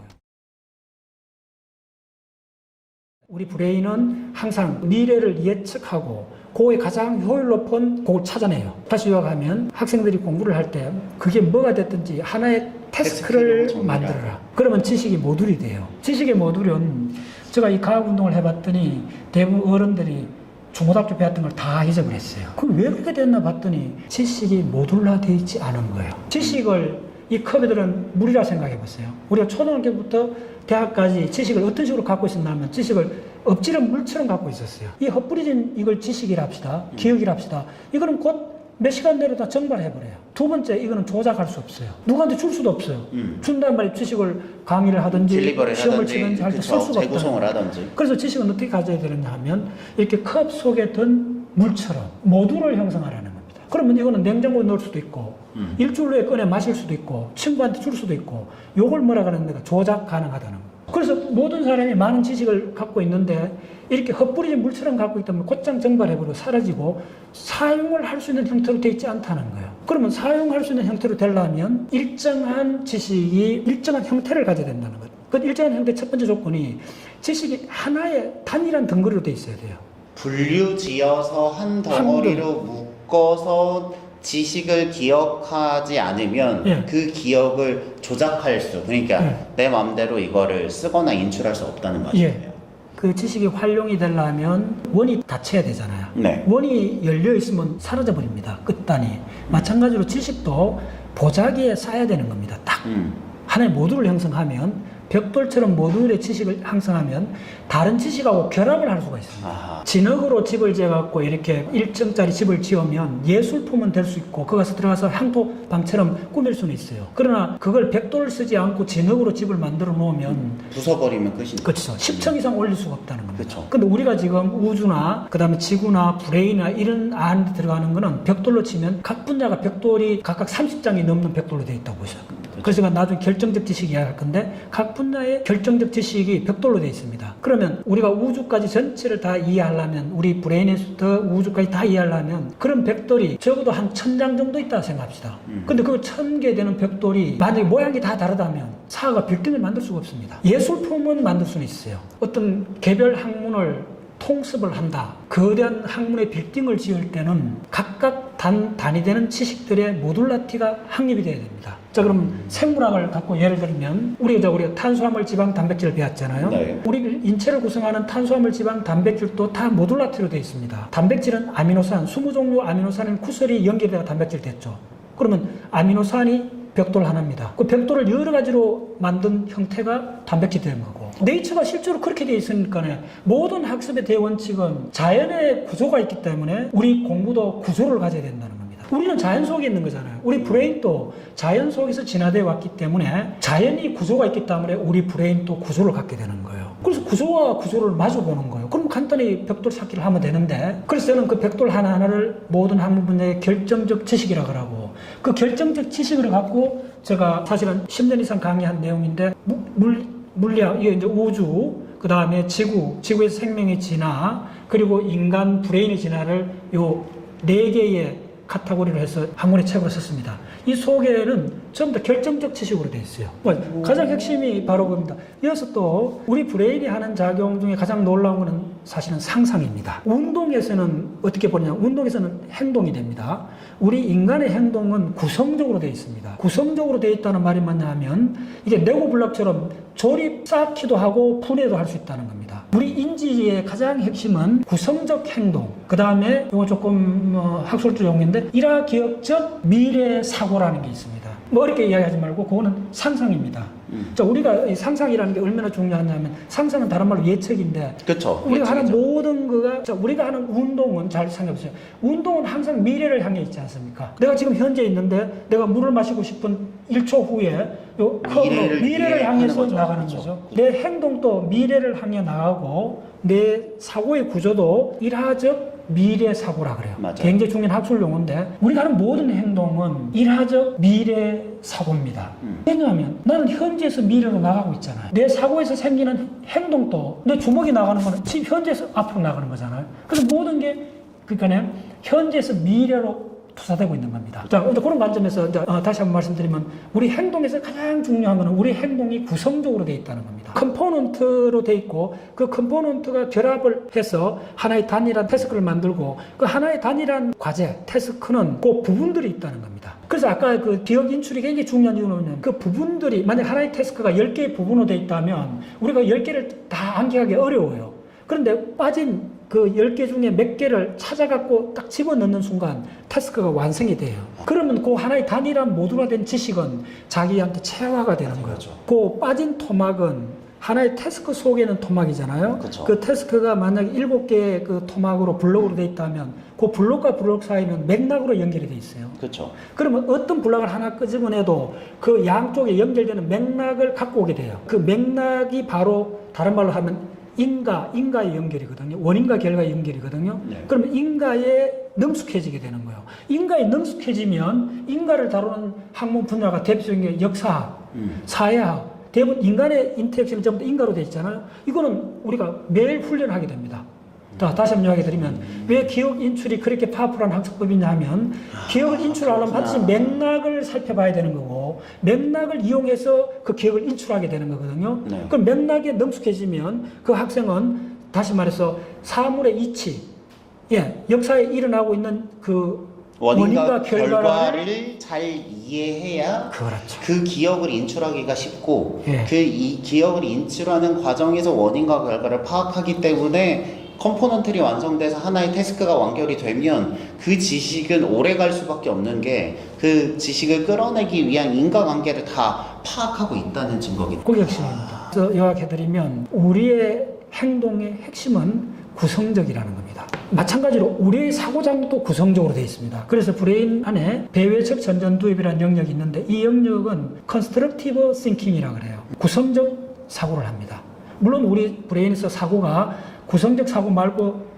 우리 브레인은 항상 미래를 예측하고 그거에 가장 효율 높은 그걸 찾아내요. 다시 요약하면 학생들이 공부를 할 때 그게 뭐가 됐든지 하나의 태스크를 만들어라. 그러면 지식이 모듈이 돼요. 지식의 모듈은 제가 이 과학운동을 해봤더니 대부분 어른들이 중고등학교 배웠던 걸 다 잊어버렸어요. 그럼 왜 그렇게 됐나 봤더니 지식이 모듈화되어 있지 않은 거예요. 지식을 이 컵에들은 물이라 생각해 보세요. 우리가 초등학교부터 대학까지 지식을 어떤 식으로 갖고 있었냐면 지식을 엎질은 물처럼 갖고 있었어요. 이 헛뿌려진 이걸 지식이라 합시다. 기억이라 합시다. 이거는 곧 몇 시간 내로 다 정발해버려요. 두 번째, 이거는 조작할 수 없어요. 누구한테 줄 수도 없어요. 준다는 말이 지식을 강의를 하든지 시험을 치든지 할 때 쓸 수가 재구성을 없다. 하든지. 그래서 지식은 어떻게 가져야 되느냐 하면 이렇게 컵 속에 든 물처럼 모듈을 형성하라는 겁니다. 그러면 이거는 냉장고에 넣을 수도 있고 일주일 후에 꺼내 마실 수도 있고 친구한테 줄 수도 있고 요걸 뭐라 그러는 데가 조작 가능하다는 거예요. 그래서 모든 사람이 많은 지식을 갖고 있는데 이렇게 헛뿌리진 물처럼 갖고 있다면 곧장 정발해버리고 사라지고 사용을 할 수 있는 형태로 되어 있지 않다는 거예요. 그러면 사용할 수 있는 형태로 되려면 일정한 지식이 일정한 형태를 가져야 된다는 거예요. 그 일정한 형태 첫 번째 조건이 지식이 하나의 단일한 덩어리로 되어 있어야 돼요. 분류지어서 한 덩어리로 묶어서 지식을 기억하지 않으면 그 기억을 조작할 수, 그러니까 내 마음대로 이거를 쓰거나 인출할 수 없다는 말이에요. 그 지식이 활용이 되려면 원이 닫혀야 되잖아요. 원이 열려 있으면 사라져 버립니다. 끝단이. 마찬가지로 지식도 보자기에 쌓여야 되는 겁니다. 딱 하나의 모듈을 형성하면 벽돌처럼 모듈의 지식을 형성하면 다른 지식하고 결합을 할 수가 있습니다. 진흙으로 집을 지어갖고 이렇게 1층짜리 집을 지으면 예술품은 될 수 있고 거기서 들어가서 향토방처럼 꾸밀 수는 있어요. 그러나 그걸 벽돌을 쓰지 않고 진흙으로 집을 만들어 놓으면 부숴버리면 끝이죠. 그렇죠. 10층 이상 올릴 수가 없다는 겁니다. 그렇죠. 근데 우리가 지금 우주나 그다음에 지구나 브레인이나 이런 안에 들어가는 거는 벽돌로 치면 각 분야가 벽돌이 각각 30장이 넘는 벽돌로 되어 있다고 보셔요. 그래서 제가 나중에 결정적 지식 이야기할 건데 각 분야의 결정적 지식이 벽돌로 되어 있습니다. 그러면 우리가 우주까지 전체를 다 이해하려면 우리 브레인에서부터 우주까지 다 이해하려면 그런 벽돌이 적어도 한 1000장 정도 있다고 생각합시다. 근데 그 1000개 되는 벽돌이 만약에 모양이 다 다르다면 사과가 빌딩을 만들 수가 없습니다. 예술품은 만들 수는 있어요. 어떤 개별 학문을 통습을 한다. 거대한 학문의 빌딩을 지을 때는 각각 단위 되는 지식들의 모듈라티가 확립이 돼야 됩니다. 자, 그럼 생물학을 갖고 예를 들면 우리가 탄수화물, 지방, 단백질을 배웠잖아요. 우리 인체를 구성하는 탄수화물, 지방, 단백질도 다 모듈라티로 되어 있습니다. 단백질은 아미노산, 20종류 아미노산은 구설이 연결되어 단백질 됐죠. 그러면 아미노산이 벽돌 하나입니다. 그 벽돌을 여러 가지로 만든 형태가 단백질이 되는 거고 네이처가 실제로 그렇게 되어 있으니까 모든 학습의 대원칙은 자연의 구조가 있기 때문에 우리 공부도 구조를 가져야 된다는 겁니다. 우리는 자연 속에 있는 거잖아요. 우리 브레인도 자연 속에서 진화되어 왔기 때문에 자연이 구조가 있기 때문에 우리 브레인도 구조를 갖게 되는 거예요. 그래서 구조와 구조를 마주보는 거예요. 그럼 간단히 벽돌 찾기를 하면 되는데 그래서 저는 그 벽돌 하나하나를 모든 학문 분야의 결정적 지식이라고 하고 그 결정적 지식을 갖고 제가 사실은 10년 이상 강의한 내용인데 물리학, 이게 이제 우주, 그 다음에 지구의 생명의 진화, 그리고 인간 브레인의 진화를 요 4개의 카테고리로 해서 한 권의 책으로 썼습니다. 이 소개는 전부 다 결정적 지식으로 되어 있어요. 가장 핵심이 바로 그겁니다. 이어서 또 우리 브레인이 하는 작용 중에 가장 놀라운 것은 사실은 상상입니다. 운동에서는 어떻게 보느냐? 운동에서는 행동이 됩니다. 우리 인간의 행동은 구성적으로 되어 있습니다. 구성적으로 되어 있다는 말이 뭐냐면 이게 레고 블록처럼 조립 쌓기도 하고 분해도 할 수 있다는 겁니다. 우리 인지의 가장 핵심은 구성적 행동, 그 다음에 이거 조금 학술적 용어인데 일화기억적 미래 사고라는 게 있습니다. 뭐 어렵게 이야기하지 말고 그거는 상상입니다. 자, 우리가 이 상상이라는 게 얼마나 중요하냐면 상상은 다른 말로 예측인데 그렇죠. 우리가 하는 모든 거가 자, 우리가 하는 운동은 잘 생각해 보세요. 운동은 항상 미래를 향해 있지 않습니까? 내가 지금 현재 있는데 내가 물을 마시고 싶은 1초 후에 요 미래를 향해서 나가는 거죠. 내 행동도 미래를 향해 나가고 내 사고의 구조도 일화적 미래 사고라 그래요. 맞아요. 굉장히 중요한 학술 용어인데 우리가 하는 모든 행동은 일화적 미래 사고입니다. 왜냐하면 나는 현재에서 미래로 나가고 있잖아요. 내 사고에서 생기는 행동도 내 주먹이 나가는 거는 지금 현재에서 앞으로 나가는 거잖아요. 그래서 모든 게 그러니까 현재에서 미래로 투사되고 있는 겁니다. 자, 그런 관점에서 다시 한번 말씀드리면 우리 행동에서 가장 중요한 것은 우리 행동이 구성적으로 되어 있다는 겁니다. 컴포넌트로 되어 있고 그 컴포넌트가 결합을 해서 하나의 단일한 태스크를 만들고 그 하나의 단일한 과제, 태스크는 그 부분들이 있다는 겁니다. 그래서 아까 그 기억 인출이 굉장히 중요한 이유는 뭐냐면 그 부분들이 만약 하나의 태스크가 10개의 부분으로 되어 있다면 우리가 10개를 다 암기하기 어려워요. 그런데 빠진 그 10개 중에 몇 개를 찾아갖고 딱 집어넣는 순간 태스크가 완성이 돼요. 그러면 그 하나의 단일한 모듈화된 지식은 자기한테 체화가 되는 거죠. 그 빠진 토막은 하나의 태스크 속에는 토막이잖아요. 그쵸. 그 태스크가 만약에 7개의 그 토막으로 블록으로 되어 있다면 그 블록과 블록 사이는 맥락으로 연결이 되어 있어요. 그렇죠. 그러면 어떤 블록을 하나 끄집어내도 그 양쪽에 연결되는 맥락을 갖고 오게 돼요. 그 맥락이 바로 다른 말로 하면 인과의 연결이거든요. 원인과 결과의 연결이거든요. 네. 그러면 인과에 능숙해지게 되는 거예요. 인과에 능숙해지면 인과를 다루는 학문 분야가 대표적인 게 역사학, 사회학, 대부분 인간의 인터랙션이 전부 다 인과로 되어 있잖아요. 이거는 우리가 매일 훈련하게 됩니다. 다시 한번 이야기 드리면 왜 기억 인출이 그렇게 파워풀한 학습법이냐 하면 기억을 인출하려면 반드시 맥락을 살펴봐야 되는 거고 맥락을 이용해서 그 기억을 인출하게 되는 거거든요. 네. 그럼 맥락에 능숙해지면 그 학생은 다시 말해서 사물의 이치, 역사에 일어나고 있는 그 원인과 결과를 잘 이해해야 그렇죠. 그 기억을 인출하기가 쉽고 예. 이 기억을 인출하는 과정에서 원인과 결과를 파악하기 때문에 컴포넌트리 완성돼서 하나의 태스크가 완결이 되면 그 지식은 오래 갈 수밖에 없는 게 그 지식을 끌어내기 위한 인과관계를 다 파악하고 있다는 증거겠죠. 그게 핵심입니다. 그래서 요약해드리면 우리의 행동의 핵심은 구성적이라는 겁니다. 마찬가지로 우리의 사고장도 구성적으로 되어 있습니다. 그래서 브레인 안에 배외적 전전두엽이라는 영역이 있는데 이 영역은 constructive thinking이라고 그래요. 구성적 사고를 합니다. 물론 우리 브레인에서 사고가 구성적 사고 말고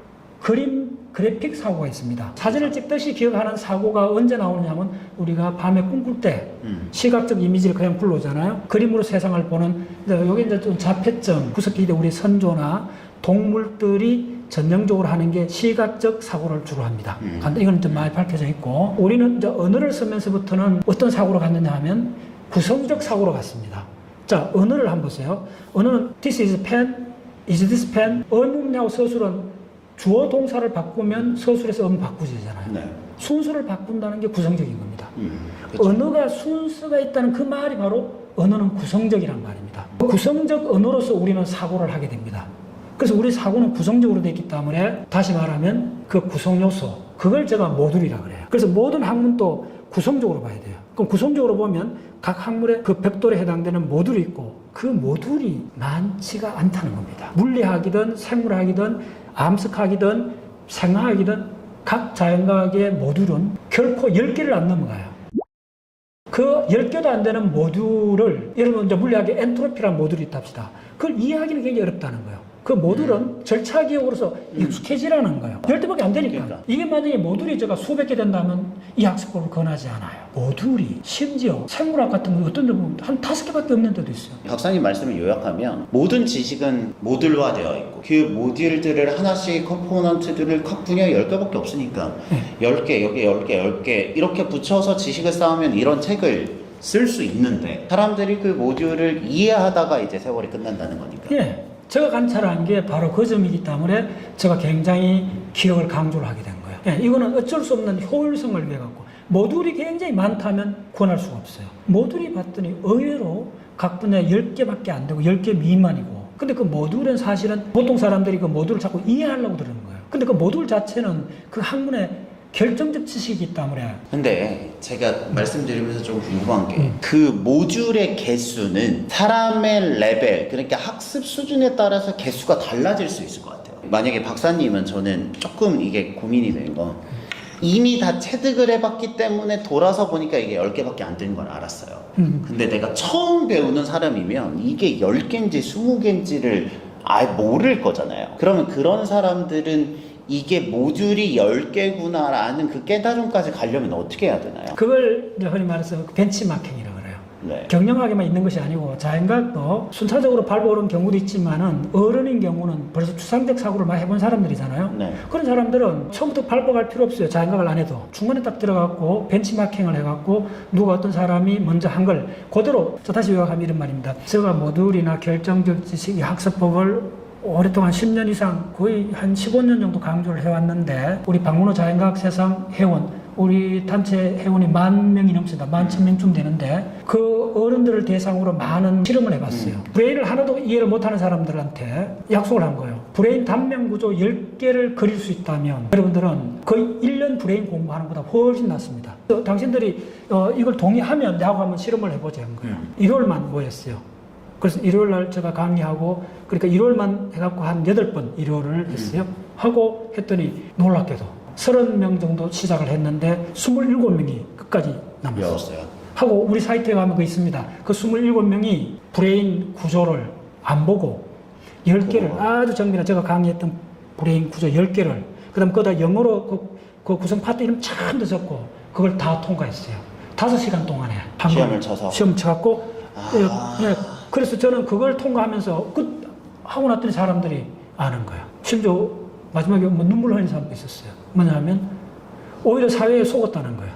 그래픽 사고가 있습니다. 사진을 찍듯이 기억하는 사고가 언제 나오냐면 우리가 밤에 꿈꿀 때 시각적 이미지를 그냥 불러오잖아요. 그림으로 세상을 보는 여기 이제 좀 자폐증 구석기대 우리 선조나 동물들이 전형적으로 하는 게 시각적 사고를 주로 합니다. 이건 좀 많이 밝혀져 있고 우리는 이제 언어를 쓰면서부터는 어떤 사고로 갔느냐 하면 구성적 사고로 갔습니다. 자, 언어를 한번 보세요. 언어는 this is pen, is this pen? 의문하고 서술은 주어 동사를 바꾸면 서술에서 음 바꾸지잖아요. 네. 순서를 바꾼다는 게 구성적인 겁니다. 그렇죠. 언어가 순서가 있다는 그 말이 바로 언어는 구성적이란 말입니다. 구성적 언어로서 우리는 사고를 하게 됩니다. 그래서 우리 사고는 구성적으로 되어 있기 때문에 다시 말하면 그 구성 요소, 그걸 제가 모듈이라고 그래요. 그래서 모든 학문도 구성적으로 봐야 돼요. 그럼 구성적으로 보면 각 학문의 그 벽돌에 해당되는 모듈이 있고 그 모듈이 많지가 않다는 겁니다. 물리학이든 생물학이든 암석학이든 생화학이든 각 자연과학의 모듈은 결코 10개를 안 넘어가요. 그 10개도 안 되는 모듈을 여러분 이제 물리학의 엔트로피라는 모듈이 있다 합시다. 그걸 이해하기는 굉장히 어렵다는 거예요. 그 모듈은 절차 기억으로서 익숙해지라는 거예요. 10대밖에 안 되니까. 그러니까. 이게 만약에 모듈이 제가 수백 개 된다면 이 학습법을 권하지 않아요. 모듈이 심지어 생물학 같은 거 어떤 데 보면 한 5개밖에 없는 데도 있어요. 박사님 말씀을 요약하면 모든 지식은 모듈화되어 있고 그 모듈들을 하나씩 컴포넌트들을 각 분야 10개밖에 없으니까 10개, 여기 10개, 10개 이렇게 붙여서 지식을 쌓으면 이런 책을 쓸 수 있는데 사람들이 그 모듈을 이해하다가 이제 세월이 끝난다는 거니까. 예. 제가 관찰한 게 바로 그 점이기 때문에 제가 굉장히 기억을 강조를 하게 된 거예요. 예, 이거는 어쩔 수 없는 효율성을 위해 갖고 모듈이 굉장히 많다면 권할 수가 없어요. 모듈이 봤더니 의외로 각 분야 10개밖에 안 되고 10개 미만이고 근데 그 모듈은 사실은 보통 사람들이 그 모듈을 자꾸 이해하려고 들은 거예요. 근데 그 모듈 자체는 그 학문의 결정적 지식이기 때문에 근데 제가 말씀드리면서 좀 궁금한 게 그 모듈의 개수는 사람의 레벨 그러니까 학습 수준에 따라서 개수가 달라질 수 있을 것 같아요. 만약에 박사님은 저는 조금 이게 고민이 되는 건 이미 다 체득을 해봤기 때문에 돌아서 보니까 이게 10개밖에 안 되는 걸 알았어요. 근데 내가 처음 배우는 사람이면 이게 10개인지 20개인지를 아예 모를 거잖아요. 그러면 그런 사람들은 이게 모듈이 10개구나라는 그 깨달음까지 가려면 어떻게 해야 되나요? 그걸 이제 흔히 말해서 벤치마킹이라고 그래요. 네. 경영학에만 있는 것이 아니고 자연과학도 순차적으로 밟아오른 경우도 있지만은 어른인 경우는 벌써 추상적 사고를 많이 해본 사람들이잖아요. 네. 그런 사람들은 처음부터 밟아갈 필요 없어요. 자연과학을 안 해도 중간에 딱 들어가고 벤치마킹을 해갖고 누가 어떤 사람이 먼저 한 걸 그대로 저 다시 요약하면 이런 말입니다. 제가 모듈이나 결정적 지식 학습법을 오랫동안 10년 이상 거의 한 15년 정도 강조를 해왔는데 우리 박문호 자연과학 세상 회원 우리 단체 회원이 10,000명이 넘습니다. 11,000명쯤 되는데 그 어른들을 대상으로 많은 실험을 해봤어요. 브레인을 하나도 이해를 못하는 사람들한테 약속을 한 거예요. 브레인 단면 구조 10개를 그릴 수 있다면 여러분들은 거의 1년 브레인 공부하는 것보다 훨씬 낫습니다. 당신들이 이걸 동의하면 나하고 한번 실험을 해보자 한 거예요. 1월만 모였어요. 그래서 일요일날 제가 강의하고 그러니까 일요일만 해갖고 한 8번 일요일을 했어요. 하고 했더니 놀랍게도 30명 정도 시작을 했는데 27명이 끝까지 남았어요. 배웠어요. 하고 우리 사이트에 가면 그거 있습니다. 그 27명이 브레인 구조를 안 보고 10개를 아주 정밀한 제가 강의했던 브레인 구조 10개를 그 다음 거기다 영어로 그 구성 파트 이름 참 적고 그걸 다 통과했어요. 5시간 동안에 시험을 쳐서 시험 쳐갖고 예, 그래서 저는 그걸 통과하면서 하고 났더니 사람들이 아는 거야. 심지어 마지막에 뭐 눈물 흘리는 사람도 있었어요. 뭐냐면 오히려 사회에 속았다는 거야.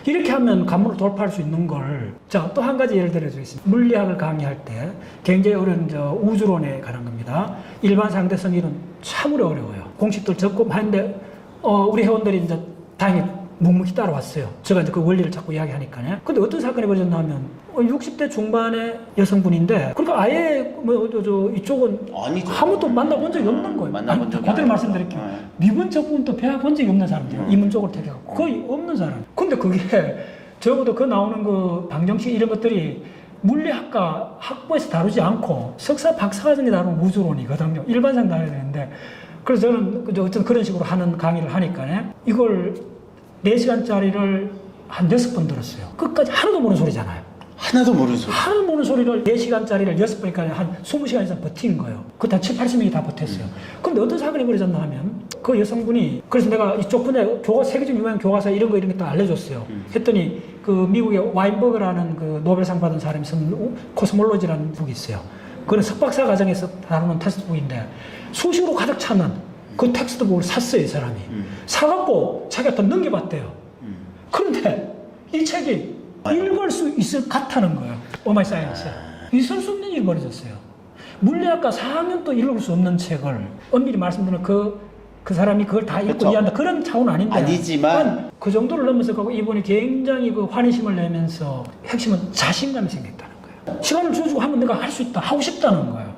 이렇게 하면 관문을 돌파할 수 있는 걸. 자, 또 한 가지 예를 들어주겠습니다. 물리학을 강의할 때 굉장히 어려운 우주론에 관한 겁니다. 일반 상대성 이론 참으로 어려워요. 공식들 적고 하는데 우리 회원들이 이제 다행히 묵묵히 따라왔어요. 제가 이제 그 원리를 자꾸 이야기하니까요. 근데 어떤 사건이 벌어졌나 하면 60대 중반의 여성분인데 그러니까 아예 이쪽은 아니죠. 아무도 만나본 적이 없는 거예요. 만나본 적이 그대로 없는 말씀드릴게요. 거예요. 미분적분도 배워본 적이 없는 사람들이에요. 이문적으로 택해갖고 거의 없는 사람. 근데 그게 적어도 그 나오는 그 방정식 이런 것들이 물리학과 학부에서 다루지 않고 석사 박사과정에 다루는 우주론이거든요. 일반상 다뤄야 되는데 그래서 저는 어쨌든 그런 식으로 하는 강의를 하니까 이걸 4시간짜리를 한 6번 들었어요. 끝까지 하나도 모르는 소리잖아요. 하나도 모르는 소리. 하나도 모르는 소리를 4시간짜리를 6번이니까 한 20시간 이상 버틴 거예요. 그때 한 7, 80명이 다 버텼어요. 근데 어떤 사건이 벌어졌나 하면 그 여성분이 그래서 내가 이쪽 분야 세계적 유명한 교과서 이런 거 다 알려줬어요. 했더니 그 미국의 와인버그라는 그 노벨상 받은 사람이 쓴 코스몰로지라는 북이 있어요. 그건 석박사 과정에서 다루는 텍스트북인데 수식으로 가득 차는 그 텍스트북을 샀어요, 이 사람이. 사갖고 자기가 더 넘겨봤대요. 그런데 이 책이 읽을 수 있을 것 같다는 거예요. 오마이 사이언스. 있을 수 없는 일이 벌어졌어요. 물리학과 4학년도 읽을 수 없는 책을 엄밀히 말씀드리면 그 사람이 그걸 다 읽고 그렇죠. 이해한다. 그런 차원은 아닌데. 아니지만 그 정도를 넘어서 가고 이분이 굉장히 그 환희심을 내면서 핵심은 자신감이 생겼다는 거예요. 시간을 주고 하면 내가 할 수 있다. 하고 싶다는 거예요.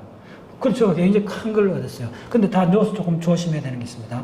그래서 제가 굉장히 큰 걸 얻었어요. 근데 다 넣어서 조금 조심해야 되는 게 있습니다.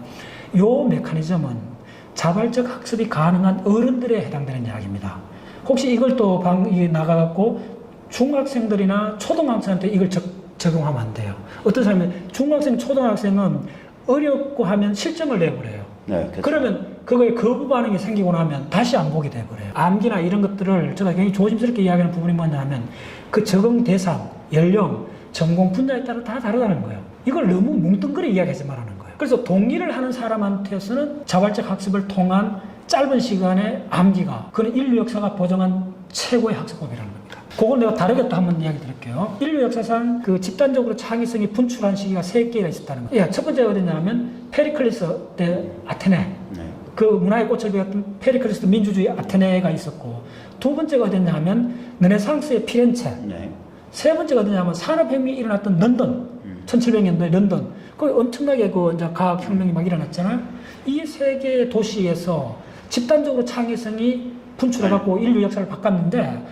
요 메커니즘은 자발적 학습이 가능한 어른들에 해당되는 이야기입니다. 혹시 이걸 또 이게 나가갖고 중학생들이나 초등학생한테 이걸 적용하면 안 돼요. 어떤 사람은 중학생, 초등학생은 어렵고 하면 실점을 내버려요. 네, 그렇죠. 그러면 그거에 거부 반응이 생기고 나면 다시 안 보게 돼버려요. 암기나 이런 것들을 제가 굉장히 조심스럽게 이야기하는 부분이 뭐냐면 그 적응 대상, 연령, 전공 분야에 따라 다 다르다는 거예요. 이걸 너무 뭉뚱그려 이야기하지 말라는 거예요. 그래서 동의를 하는 사람한테서는 자발적 학습을 통한 짧은 시간의 암기가 그건 인류 역사가 보정한 최고의 학습법이라는 겁니다. 그걸 내가 다르게 또 한번 이야기 드릴게요. 인류 역사상 그 집단적으로 창의성이 분출한 시기가 3개가 있었다는 거예요. 첫 번째가 어디냐면 페리클리스 때 아테네. 네. 그 문화의 꽃을 배웠던 페리클리스 민주주의 아테네가 있었고, 두 번째가 어디냐면 르네상스의 피렌체. 네. 세 번째가 어디냐면 산업혁명이 일어났던 런던. 1700년도에 런던. 거기 엄청나게 그 이제 과학혁명이 막 일어났잖아요. 이 세 개의 도시에서 집단적으로 창의성이 분출해갖고 인류 역사를 바꿨는데,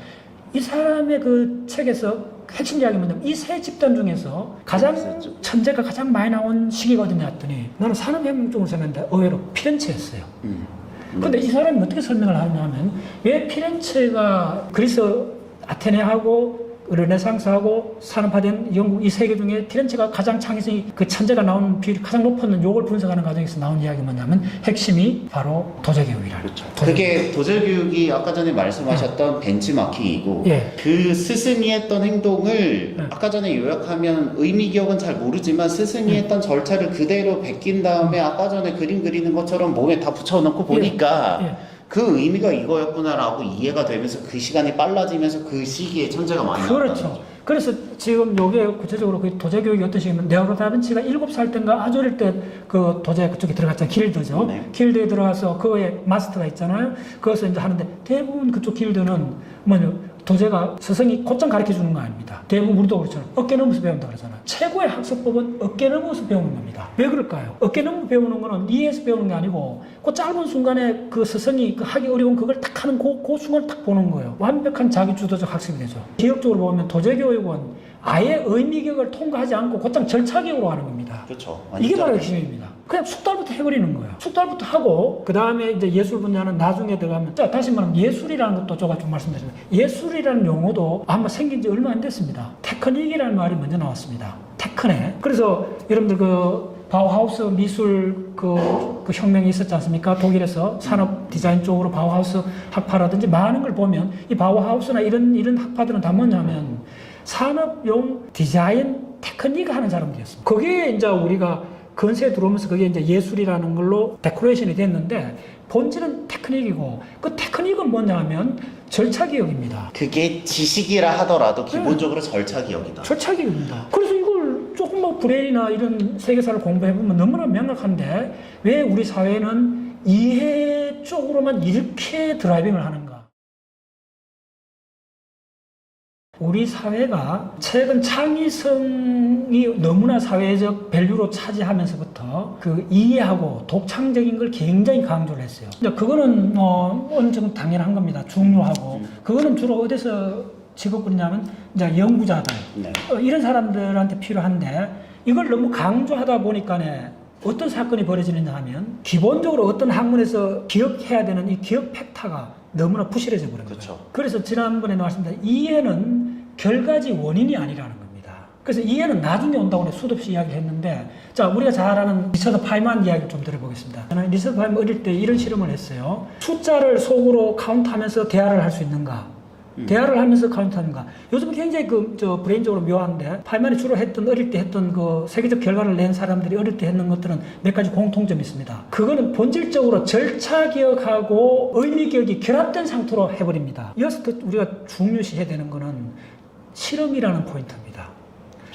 이 사람의 그 책에서 핵심 이야기가 뭐냐면 이 세 집단 중에서 가장 천재가 가장 많이 나온 시기가 어디냐 했더니 나는 산업혁명 쪽으로 생각했는데 의외로 피렌체였어요. 근데 이 사람이 어떻게 설명을 하냐면 왜 피렌체가 그리스 아테네하고 르네상스하고 산업화된 영국 이 세계 중에 피렌체가 가장 창의성이 그 천재가 나오는 비율이 가장 높았는 요걸 분석하는 과정에서 나온 이야기 뭐냐면 핵심이 바로 도제교육이라는 그렇죠. 그게 도제교육이 아까 전에 말씀하셨던 벤치마킹이고 예. 그 스승이 했던 행동을 예. 아까 전에 요약하면 의미 기억은 잘 모르지만 스승이 했던 절차를 그대로 베낀 다음에 아까 전에 그림 그리는 것처럼 몸에 다 붙여놓고 보니까 예. 그 의미가 이거였구나라고 이해가 되면서 그 시간이 빨라지면서 그 시기에 천재가 많이 나왔다는 그렇죠. 거죠. 그래서 지금 요게 구체적으로 그 도제교육이 어떤 식이면 레오나르도 다빈치가 7살 때인가 아주 어릴 때 그 도제 그쪽에 들어갔잖아요. 길드죠. 네. 길드에 들어가서 그거에 마스터가 있잖아요. 거기서 이제 하는데 대부분 그쪽 길드는 뭐냐 도제가 스승이 곧장 가르쳐 주는 거 아닙니다. 대부분 우리도 그렇잖아요. 어깨 넘어서 배운다 그러잖아요. 최고의 학습법은 어깨 넘어서 배우는 겁니다. 왜 그럴까요? 어깨 넘어 배우는 거는 이해해서 배우는 게 아니고 그 짧은 순간에 그 스승이 그 하기 어려운 그걸 딱 하는 그 순간을 딱 보는 거예요. 완벽한 자기 주도적 학습이 되죠. 기억적으로 보면 도제교육은 아예 의미교육을 통과하지 않고 곧장 절차교육으로 하는 겁니다. 그렇죠. 이게 바로 핵심입니다. 그냥 숙달부터 해버리는 거예요. 숙달부터 하고 그 다음에 이제 예술 분야는 나중에 들어가면 자 다시 말하면 예술이라는 것도 제가 좀 말씀드리면 예술이라는 용어도 아마 생긴 지 얼마 안 됐습니다. 테크닉이라는 말이 먼저 나왔습니다. 테크닉. 그래서 여러분들 그 바우하우스 미술 그 혁명이 있었지 않습니까? 독일에서 산업 디자인 쪽으로 바우하우스 학파라든지 많은 걸 보면 이 바우하우스나 이런 학파들은 다 뭐냐면 산업용 디자인 테크닉을 하는 사람들이었습니다. 그게 이제 우리가 근세에 들어오면서 그게 이제 예술이라는 걸로 데코레이션이 됐는데 본질은 테크닉이고 그 테크닉은 뭐냐면 절차기억입니다. 그게 지식이라 하더라도 기본적으로 절차기억이다. 절차기억입니다. 그래서 이걸 조금 뭐 브레인이나 이런 세계사를 공부해보면 너무나 명확한데 왜 우리 사회는 이해 쪽으로만 이렇게 드라이빙을 하는가? 우리 사회가 최근 창의성이 너무나 사회적 밸류로 차지하면서부터 그 이해하고 독창적인 걸 굉장히 강조를 했어요. 근데 그거는 어느 정도 당연한 겁니다. 중요하고. 그거는 주로 어디서 직업군이냐면 이제 연구자들 네. 이런 사람들한테 필요한데 이걸 너무 강조하다 보니까네 어떤 사건이 벌어지느냐 하면 기본적으로 어떤 학문에서 기억해야 되는 이 기억 팩타가 너무나 부실해져 버린 거예요. 그렇죠. 그래서 지난번에 말씀드린 이해는 결과지 원인이 아니라는 겁니다. 그래서 이해는 나중에 온다고 수도 없이 이야기했는데 자 우리가 잘 아는 리처드 파이만 이야기를 좀 들어보겠습니다. 저는 리처드 파이만 어릴 때 이런 실험을 했어요. 숫자를 속으로 카운트하면서 대화를 할 수 있는가? 대화를 하면서 카운트하는가? 요즘 굉장히 브레인적으로 묘한데 파이만이 주로 했던 어릴 때 했던 그 세계적 결과를 낸 사람들이 어릴 때 했는 것들은 몇 가지 공통점이 있습니다. 그거는 본질적으로 절차 기억하고 의미 기억이 결합된 상태로 해버립니다. 여기서 또 우리가 중요시해야 되는 거는 실험이라는 포인트입니다.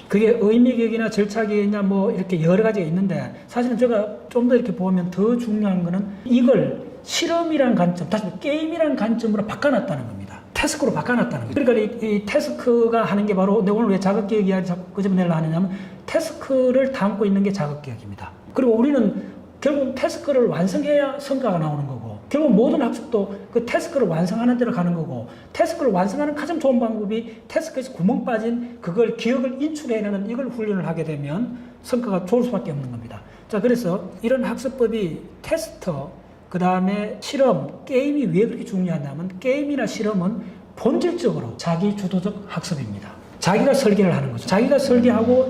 그게 의미 기억이나 절차 기억이나 뭐 이렇게 여러 가지가 있는데 사실은 제가 좀 더 이렇게 보면 더 중요한 거는 이걸 실험이라는 관점, 다시 게임이라는 관점으로 바꿔놨다는 겁니다. 태스크로 바꿔놨다는 거예요. 그러니까 이 태스크가 하는 게 바로 내가 오늘 왜 자극기억 이야기 자꾸 끄집어내려 하느냐면 태스크를 담고 있는 게 자극기억입니다. 그리고 우리는 결국 태스크를 완성해야 성과가 나오는 거고 결국 모든 학습도 그 태스크를 완성하는 대로 가는 거고 태스크를 완성하는 가장 좋은 방법이 태스크에서 구멍 빠진 그걸 기억을 인출해내는 이걸 훈련을 하게 되면 성과가 좋을 수밖에 없는 겁니다. 자 그래서 이런 학습법이 테스터 그 다음에 실험, 게임이 왜 그렇게 중요하냐면 게임이나 실험은 본질적으로 자기 주도적 학습입니다. 자기가 설계를 하는 거죠. 자기가 설계하고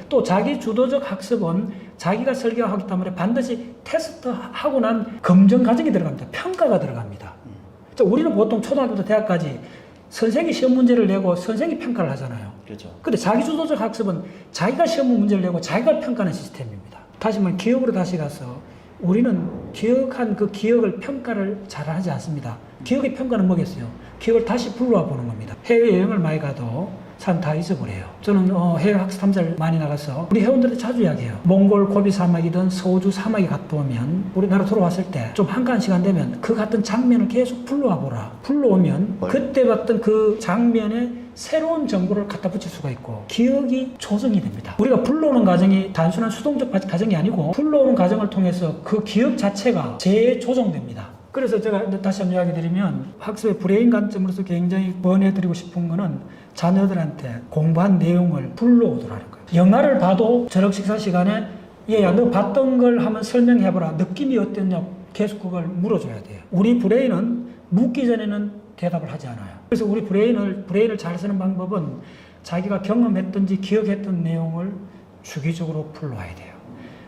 또 자기 주도적 학습은 자기가 설계하기 때문에 반드시 테스트하고 난 검증 과정이 들어갑니다. 평가가 들어갑니다. 우리는 보통 초등학교부터 대학까지 선생이 시험 문제를 내고 선생이 평가를 하잖아요. 그렇죠. 근데 자기주도적 학습은 자기가 시험 문제를 내고 자기가 평가하는 시스템입니다. 다시 말해 기억으로 다시 가서 우리는 기억한 그 기억을 평가를 잘 하지 않습니다. 기억의 평가는 뭐겠어요? 기억을 다시 불러와 보는 겁니다. 해외여행을 많이 가도 사람 다 잊어버려요. 저는 해외 학습 탐사를 많이 나가서 우리 회원들한테 자주 이야기해요. 몽골 고비 사막이든 서우주 사막에 갔다 오면 우리나라 돌아왔을 때 좀 한가한 시간 되면 그 같은 장면을 계속 불러와 보라. 불러오면 그때 봤던 그 장면에 새로운 정보를 갖다 붙일 수가 있고 기억이 조정이 됩니다. 우리가 불러오는 과정이 단순한 수동적 과정이 아니고 불러오는 과정을 통해서 그 기억 자체가 재조정됩니다. 그래서 제가 다시 한번 이야기 드리면 학습의 브레인 관점으로서 굉장히 권해드리고 싶은 거는 자녀들한테 공부한 내용을 불러오더라는 거예요. 영화를 봐도 저녁 식사 시간에 얘야 너 봤던 걸 한번 설명해보라. 느낌이 어땠냐 계속 그걸 물어줘야 돼요. 우리 브레인은 묻기 전에는 대답을 하지 않아요. 그래서 우리 브레인을 잘 쓰는 방법은 자기가 경험했던지 기억했던 내용을 주기적으로 불러와야 돼요.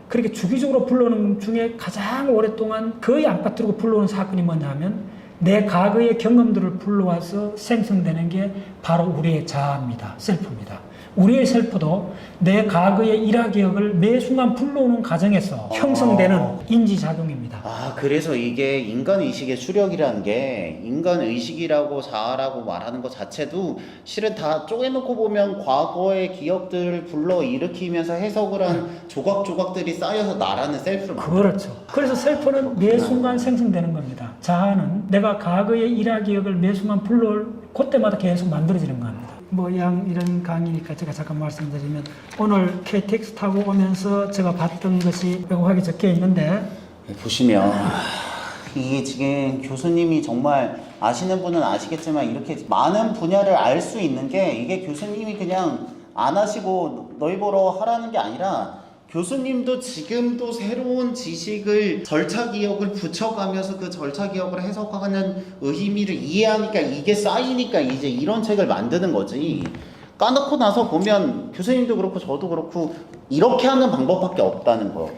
그렇게 주기적으로 불러오는 중에 가장 오랫동안 거의 안 빠뜨리고 불러오는 사건이 뭐냐면 내 과거의 경험들을 불러와서 생성되는 게 바로 우리의 자아입니다. 셀프입니다. 우리의 셀프도 내 과거의 일화 기억을 매 순간 불러오는 과정에서 형성되는 인지작용입니다. 그래서 이게 인간의식의 수력이라는 게 인간의식이라고 자아라고 말하는 것 자체도 실은 다 쪼개놓고 보면 과거의 기억들을 불러일으키면서 해석을 한 조각조각들이 쌓여서 나라는 셀프를 그렇죠. 그래서 셀프는 매 순간 생성되는 겁니다. 자아는 내가 과거의 일화 기억을 매 순간 불러올 그때마다 계속 만들어지는 겁니다. 이런 강의니까 제가 잠깐 말씀드리면 오늘 KTX 타고 오면서 제가 봤던 것이 왜곡하게 적혀 있는데 보시면 이게 지금 교수님이 정말 아시는 분은 아시겠지만 이렇게 많은 분야를 알 수 있는 게 이게 교수님이 그냥 안 하시고 너희 보러 하라는 게 아니라 교수님도 지금도 새로운 지식을 절차 기억을 붙여가면서 그 절차 기억을 해석하는 의미를 이해하니까 이게 쌓이니까 이제 이런 책을 만드는 거지. 까놓고 나서 보면 교수님도 그렇고 저도 그렇고 이렇게 하는 방법밖에 없다는 거.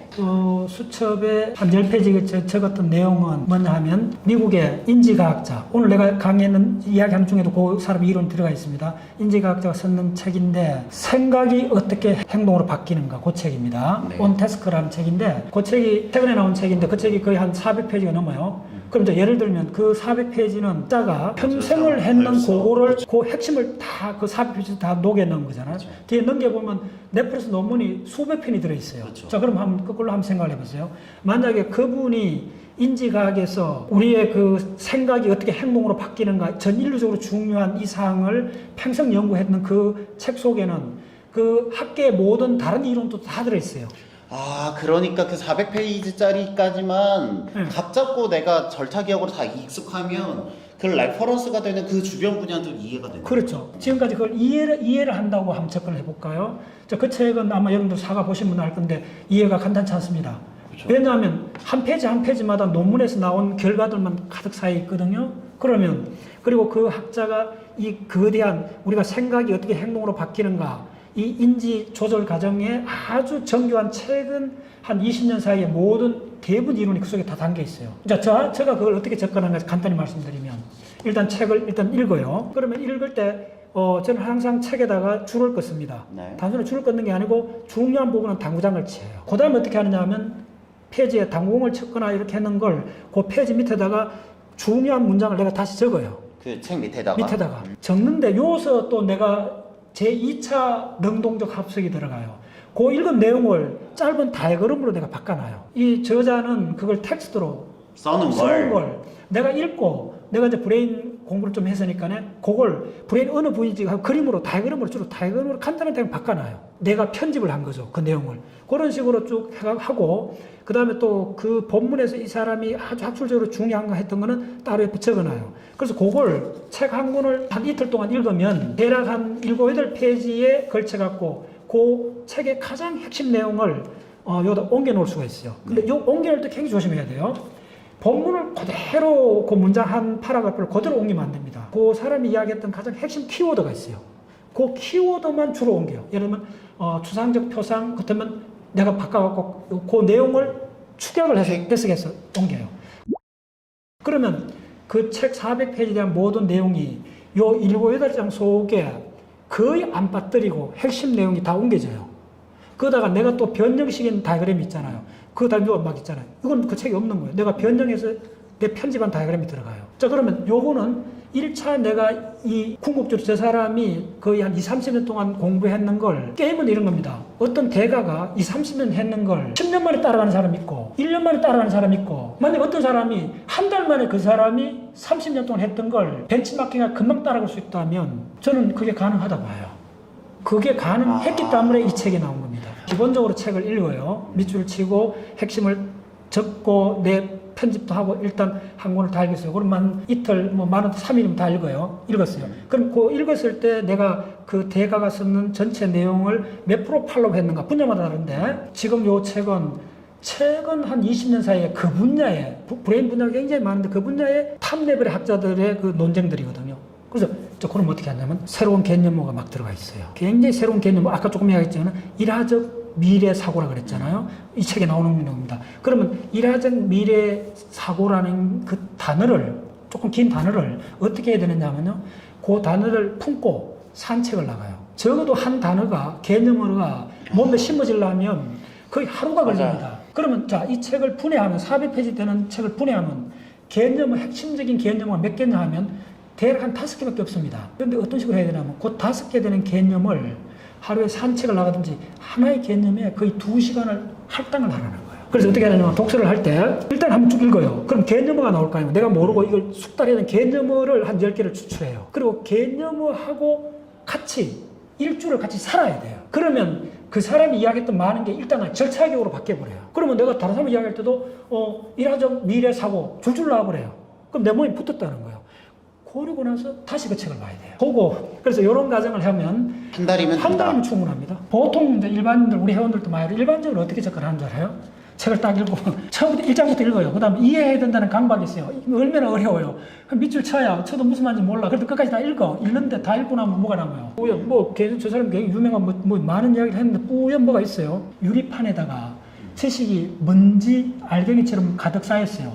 수첩에 한 10페이지에 적었던 내용은 뭐냐 하면 미국의 인지과학자, 오늘 내가 강의하는 이야기하는 중에도 그 사람의 이론이 들어가 있습니다. 인지과학자가 썼는 책인데 생각이 어떻게 행동으로 바뀌는가 그 책입니다. 네. On Task라는 책인데 그 책이 최근에 나온 책인데 그 책이 거의 한 400페이지가 넘어요. 그럼 이제 예를 들면 그 400페이지는 자가 평생을 했는 그거를 그 핵심을 다 그 400페이지 다 녹여 넣은 거잖아요. 그렇죠. 뒤에 넘겨보면 네플러스 논문이 수백 편이 들어있어요. 그렇죠. 자, 그럼 그걸로 한번 생각을 해보세요. 만약에 그분이 인지과학에서 우리의 그 생각이 어떻게 행동으로 바뀌는가 전 인류적으로 중요한 이 사항을 평생 연구했는 그 책 속에는 그 학계의 모든 다른 이론도 다 들어있어요. 그러니까 그 400페이지짜리까지만 각 잡고 내가 절차 기억으로 다 익숙하면 그 레퍼런스가 되는 그 주변 분야도 이해가 되는 그렇죠. 지금까지 그걸 이해를 한다고 한번 접근을 해볼까요? 자, 그 책은 아마 여러분들 사가 보신 분은 알 건데 이해가 간단치 않습니다. 그렇죠. 왜냐하면 한 페이지 한 페이지마다 논문에서 나온 결과들만 가득 쌓여 있거든요. 그러면 그리고 그 학자가 이 거대한 우리가 생각이 어떻게 행동으로 바뀌는가 이 인지 조절 과정에 아주 정교한 최근 한 20년 사이에 모든 대부분 이론이 그 속에 다 담겨 있어요. 자, 제가 그걸 어떻게 접근하는가 간단히 말씀드리면 일단 책을 읽어요. 그러면 읽을 때 저는 항상 책에다가 줄을 긋습니다. 네. 단순히 줄을 긋는 게 아니고 중요한 부분은 당구장을 치요. 그 다음에 어떻게 하느냐 하면 페이지에 당구공을 쳤거나 이렇게 했는 걸 그 페이지 밑에다가 중요한 문장을 내가 다시 적어요. 그 책 밑에다가 적는데 여기서 또 내가 제2차 능동적 합숙이 들어가요. 그 읽은 내용을 짧은 다이어그램으로 내가 바꿔놔요. 이 저자는 그걸 텍스트로 써놓은 걸 내가 읽고 내가 이제 브레인 공부를 좀 했으니까 그걸 브레인 어느 부위인지 그림으로 다이어그램으로 주로 다이어그램으로 간단한 데를 바꿔놔요. 내가 편집을 한 거죠. 그 내용을. 그런 식으로 쭉 하고 그 다음에 또 그 본문에서 이 사람이 아주 학술적으로 중요한 거 했던 거는 따로 옆에 적어놔요. 그래서 그걸 책 한 권을 한 이틀 동안 읽으면 대략 한 7, 8페이지에 걸쳐갖고 그 책의 가장 핵심 내용을 여기다 옮겨 놓을 수가 있어요. 근데 요 옮겨 놓을 때 굉장히 조심해야 돼요. 본문을 그대로 그 문장 한 파라그래프를 그대로 옮기면 안 됩니다. 그 사람이 이야기했던 가장 핵심 키워드가 있어요. 그 키워드만 주로 옮겨요. 예를 들면 추상적 표상 그렇다면 내가 바꿔갖고 그 내용을 축약을 해서 해석해서 옮겨요. 그러면 그 책 400페이지에 대한 모든 내용이 요 7, 8장 속에 거의 안 빠뜨리고 핵심 내용이 다 옮겨져요. 그러다가 내가 또 변형시킨 다이그램이 있잖아요. 그 다이그램 막 있잖아요. 이건 그 책이 없는 거예요. 내가 변형해서 내 편집한 다이그램이 들어가요. 자, 그러면 요거는 1차 내가 이 궁극적으로 저 사람이 거의 한 20, 30년 동안 공부했는 걸 게임은 이런 겁니다. 어떤 대가가 20, 30년 했는 걸 10년 만에 따라가는 사람이 있고 1년 만에 따라가는 사람이 있고 만약 어떤 사람이 한 달 만에 그 사람이 30년 동안 했던 걸 벤치마킹을 금방 따라갈 수 있다면 저는 그게 가능하다고 봐요. 그게 가능했기 때문에 이 책이 나온 겁니다. 기본적으로 책을 읽어요. 밑줄을 치고 핵심을 적고 내 편집도 하고 일단 한 권을 다 읽었어요. 그러면 이틀, 많은 3일이면 다 읽어요. 읽었어요. 그럼 그 읽었을 때 내가 그 대가가 쓰는 전체 내용을 몇 프로 팔로우 했는가 분야마다 다른데 지금 요 책은 최근 한 20년 사이에 그 분야에 브레인 분야가 굉장히 많은데 그 분야의 탑 레벨의 학자들의 그 논쟁들이거든요. 그래서 그럼 어떻게 하냐면 새로운 개념어가 막 들어가 있어요. 굉장히 새로운 개념어, 아까 조금 이야기했지만 일하적 미래 사고라 그랬잖아요. 이 책에 나오는 내용입니다. 그러면 일하적 미래 사고라는 그 단어를 조금 긴 단어를 어떻게 해야 되느냐면요. 그 단어를 품고 산책을 나가요. 적어도 한 단어가 개념어가 몸에 심어지려면 거의 하루가 걸립니다. 그러면 자, 이 책을 분해하면 400페이지 되는 책을 분해하면 개념어 핵심적인 개념어가 몇 개냐 하면 대략 한 5개밖에 없습니다. 그런데 어떤 식으로 해야 되냐면 그 5개 되는 개념을 하루에 산책을 나가든지 하나의 개념에 거의 2시간을 할당을 하라는 거예요. 그래서 어떻게 하냐면 독서를 할 때 일단 한번 쭉 읽어요. 그럼 개념어가 나올 거 아니에요. 내가 모르고 이걸 숙달해야 되는 개념어를 한 10개를 추출해요. 그리고 개념어하고 같이 일주를 같이 살아야 돼요. 그러면 그 사람이 이야기했던 많은 게 일단 절차적으로 바뀌어버려요. 그러면 내가 다른 사람 이야기할 때도 일하적 미래 사고 줄줄 나와버려요. 그럼 내 몸이 붙었다는 거예요. 그러고 나서 다시 그 책을 봐야 돼요. 보고 그래서 이런 과정을 하면 한 달이면 충분합니다. 보통 이제 일반인들 우리 회원들도 많이 일반적으로 어떻게 접근하는 줄 알아요? 책을 딱 읽고 처음부터 1장부터 읽어요. 그 다음에 이해해야 된다는 강박이 있어요. 얼마나 어려워요. 밑줄 쳐야 쳐도 무슨 말인지 몰라. 그래도 끝까지 다 읽어. 읽는데 다 읽고 나면 뭐가 남아요? 뿌연 저 사람 굉장히 유명한 많은 이야기를 했는데 뿌연 뭐가 있어요. 유리판에다가 지식이 먼지 알갱이처럼 가득 쌓였어요.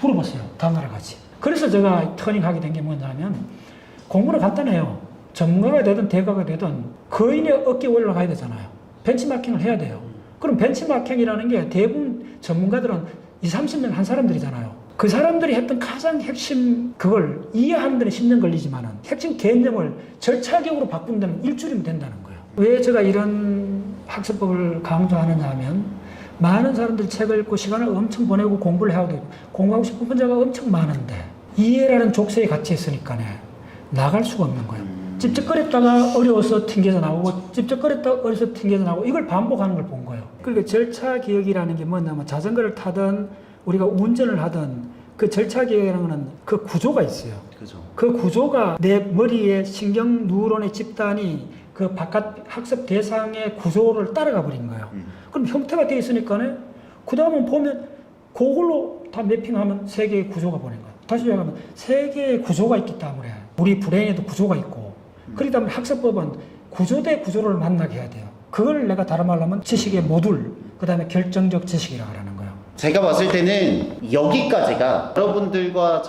물어봤어요. 다음날 같이. 그래서 제가 터닝하게 된 게 뭐냐면 공부는 간단해요. 전문가가 되든 대가가 되든 거인의 어깨에 올라가야 되잖아요. 벤치마킹을 해야 돼요. 그럼 벤치마킹이라는 게 대부분 전문가들은 20, 30년 한 사람들이잖아요. 그 사람들이 했던 가장 핵심 그걸 이해하는 데는 10년 걸리지만은 핵심 개념을 절차적으로 바꾸는 데는 일주일이면 된다는 거예요. 왜 제가 이런 학습법을 강조하느냐 하면 많은 사람들이 책을 읽고 시간을 엄청 보내고 공부를 해야 되고 공부하고 싶은 분자가 엄청 많은데 이해라는 족쇄에 갇혀 있으니까 나갈 수가 없는 거예요. 찝찝거렸다가 어려워서 튕겨져 나오고 찝찝거렸다가 어려워서 튕겨져 나오고 이걸 반복하는 걸 본 거예요. 그러니까 절차 기억이라는 게 뭐냐면 자전거를 타든 우리가 운전을 하든 그 절차 기억이라는 그 구조가 있어요. 그죠. 그 구조가 내 머리에 신경 뉴런의 집단이 그 바깥 학습 대상의 구조를 따라가 버린 거예요. 그럼 형태가 되어 있으니까 그 다음은 보면 그걸로 다 매핑하면 세 개의 구조가 보낸 거예요. 다시 얘기하면 세 개의 구조가 있기 때문에 우리 브레인에도 구조가 있고 그렇기 때문에 학습법은 구조 대 구조를 만나게 해야 돼요. 그걸 내가 다른 말로 하면 지식의 모듈, 그 다음에 결정적 지식이라고 하는 거예요. 제가 봤을 때는 여기까지가 여러분들과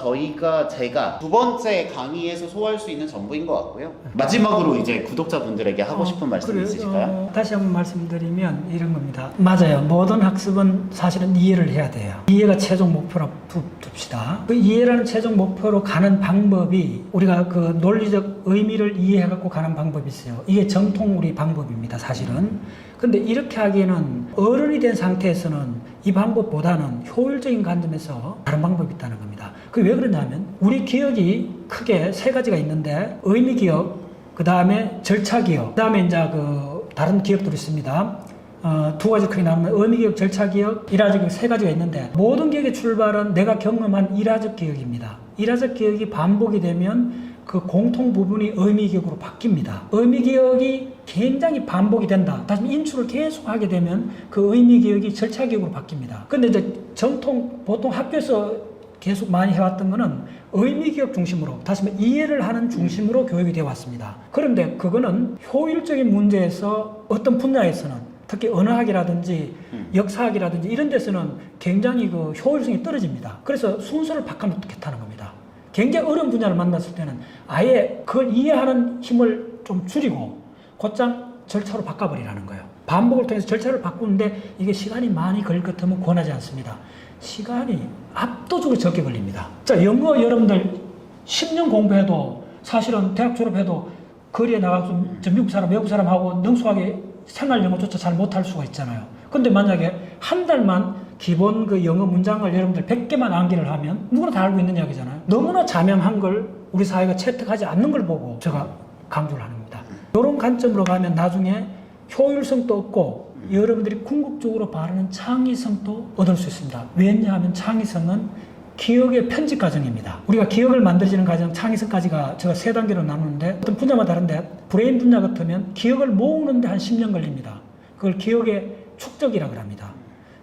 제가 두 번째 강의에서 소화할 수 있는 전부인 것 같고요. 마지막으로 이제 구독자분들에게 하고 싶은 말씀 있으실까요? 다시 한번 말씀드리면 이런 겁니다. 맞아요. 모든 학습은 사실은 이해를 해야 돼요. 이해가 최종 목표로 둡시다. 그 이해라는 최종 목표로 가는 방법이 우리가 그 논리적 의미를 이해해갖고 가는 방법이 있어요. 이게 정통 우리 방법입니다. 사실은. 근데 이렇게 하기에는 어른이 된 상태에서는 이 방법보다는 효율적인 관점에서 다른 방법이 있다는 겁니다. 그게 왜 그러냐면 우리 기억이 크게 세 가지가 있는데 의미 기억, 그 다음에 절차 기억, 그 다음에 이제 그 다른 기억들이 있습니다. 두 가지 크게 나누면 의미 기억, 절차 기억, 일하적 기억 세 가지가 있는데 모든 기억의 출발은 내가 경험한 일하적 기억입니다. 일하적 기억이 반복이 되면 그 공통 부분이 의미 기억으로 바뀝니다. 의미 기억이 굉장히 반복이 된다. 다시 인출을 계속 하게 되면 그 의미 기억이 절차 기억으로 바뀝니다. 근데 이제 보통 학교에서 계속 많이 해왔던 거는 의미 기억 중심으로, 다시 말해 이해를 하는 중심으로 교육이 되어 왔습니다. 그런데 그거는 효율적인 문제에서 어떤 분야에서는 특히 언어학이라든지 역사학이라든지 이런 데서는 굉장히 그 효율성이 떨어집니다. 그래서 순서를 바꿔놓겠다는 겁니다. 굉장히 어려운 분야를 만났을 때는 아예 그걸 이해하는 힘을 좀 줄이고 곧장 절차로 바꿔버리라는 거예요. 반복을 통해서 절차를 바꾸는데 이게 시간이 많이 걸릴 것 같으면 권하지 않습니다. 시간이 압도적으로 적게 걸립니다. 자, 영어 여러분들 10년 공부해도 사실은 대학 졸업해도 거리에 나가서 저 미국 사람, 외국 사람하고 능숙하게 생활 영어조차 잘 못할 수가 있잖아요. 근데 만약에 한 달만 기본 그 영어 문장을 여러분들 100개만 암기를 하면 누구나 다 알고 있는 이야기잖아요. 너무나 자명한 걸 우리 사회가 채택하지 않는 걸 보고 제가 강조를 하는 겁니다. 이런 관점으로 가면 나중에 효율성도 얻고 여러분들이 궁극적으로 바라는 창의성도 얻을 수 있습니다. 왜냐하면 창의성은 기억의 편집 과정입니다. 우리가 기억을 만들어지는 과정, 창의성까지가 제가 3단계로 나누는데 어떤 분야마다 다른데 브레인 분야 같으면 기억을 모으는데 한 10년 걸립니다. 그걸 기억의 축적이라고 합니다.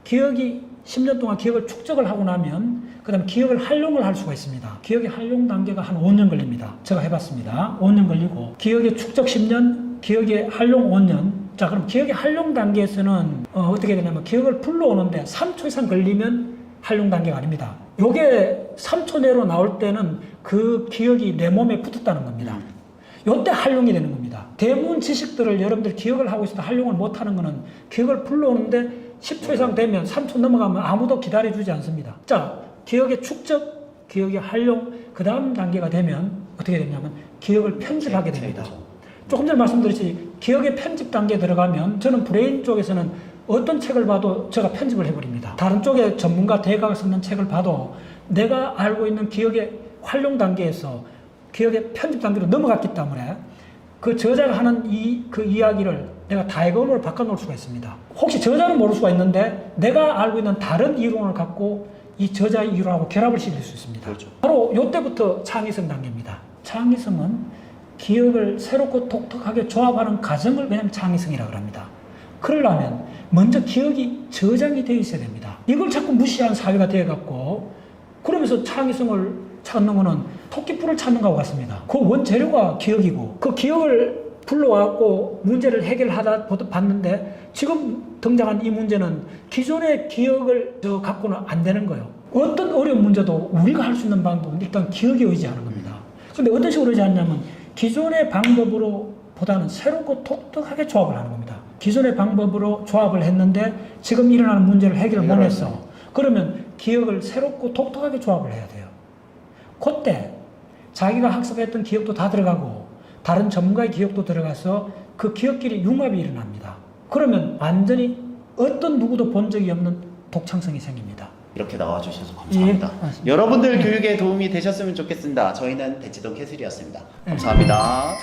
기억이 10년 동안 기억을 축적을 하고 나면 그 다음에 기억을 활용을 할 수가 있습니다. 기억의 활용 단계가 한 5년 걸립니다. 제가 해봤습니다. 5년 걸리고 기억의 축적 10년, 기억의 활용 5년. 자, 그럼 기억의 활용 단계에서는 어떻게 되냐면 기억을 불러오는데 3초 이상 걸리면 활용 단계가 아닙니다. 요게 3초 내로 나올 때는 그 기억이 내 몸에 붙었다는 겁니다. 요때 활용이 되는 겁니다. 대부분 지식들을 여러분들 기억을 하고 있어도 활용을 못하는 거는 기억을 불러오는데 10초 이상 되면 3초 넘어가면 아무도 기다려주지 않습니다. 자, 기억의 축적, 기억의 활용, 그 다음 단계가 되면 어떻게 되냐면 기억을 편집하게 됩니다. 조금 전에 말씀드렸지 기억의 편집 단계에 들어가면 저는 브레인 쪽에서는 어떤 책을 봐도 제가 편집을 해버립니다. 다른 쪽에 전문가 대가가 쓰는 책을 봐도 내가 알고 있는 기억의 활용 단계에서 기억의 편집 단계로 넘어갔기 때문에 그 저자가 하는 그 이야기를 내가 다이어그램으로 바꿔놓을 수가 있습니다. 혹시 저자는 모를 수가 있는데 내가 알고 있는 다른 이론을 갖고 이 저자의 이론하고 결합을 시킬 수 있습니다. 그렇죠. 바로 이때부터 창의성 단계입니다. 창의성은 기억을 새롭고 독특하게 조합하는 과정을 그냥 창의성이라고 합니다. 그러려면 먼저 기억이 저장이 되어 있어야 됩니다. 이걸 자꾸 무시하는 사회가 되어갖고 그러면서 창의성을 찾는 거는 토끼뿔을 찾는 것과 같습니다. 그 원재료가 기억이고 그 기억을 불러와갖고 문제를 해결하다 봤는데 지금 등장한 이 문제는 기존의 기억을 갖고는 안 되는 거예요. 어떤 어려운 문제도 우리가 할 수 있는 방법은 일단 기억에 의지하는 겁니다. 근데 어떤 식으로 의지하냐면 기존의 방법으로 보다는 새롭고 독특하게 조합을 하는 겁니다. 기존의 방법으로 조합을 했는데 지금 일어나는 문제를 해결을 못 했어. 그러면 기억을 새롭고 독특하게 조합을 해야 돼요. 그때 자기가 학습했던 기억도 다 들어가고 다른 전문가의 기억도 들어가서 그 기억끼리 융합이 일어납니다. 그러면 완전히 어떤 누구도 본 적이 없는 독창성이 생깁니다. 이렇게 나와주셔서 감사합니다. 예, 여러분들 교육에 도움이 되셨으면 좋겠습니다. 저희는 대치동 캐슬이었습니다. 감사합니다.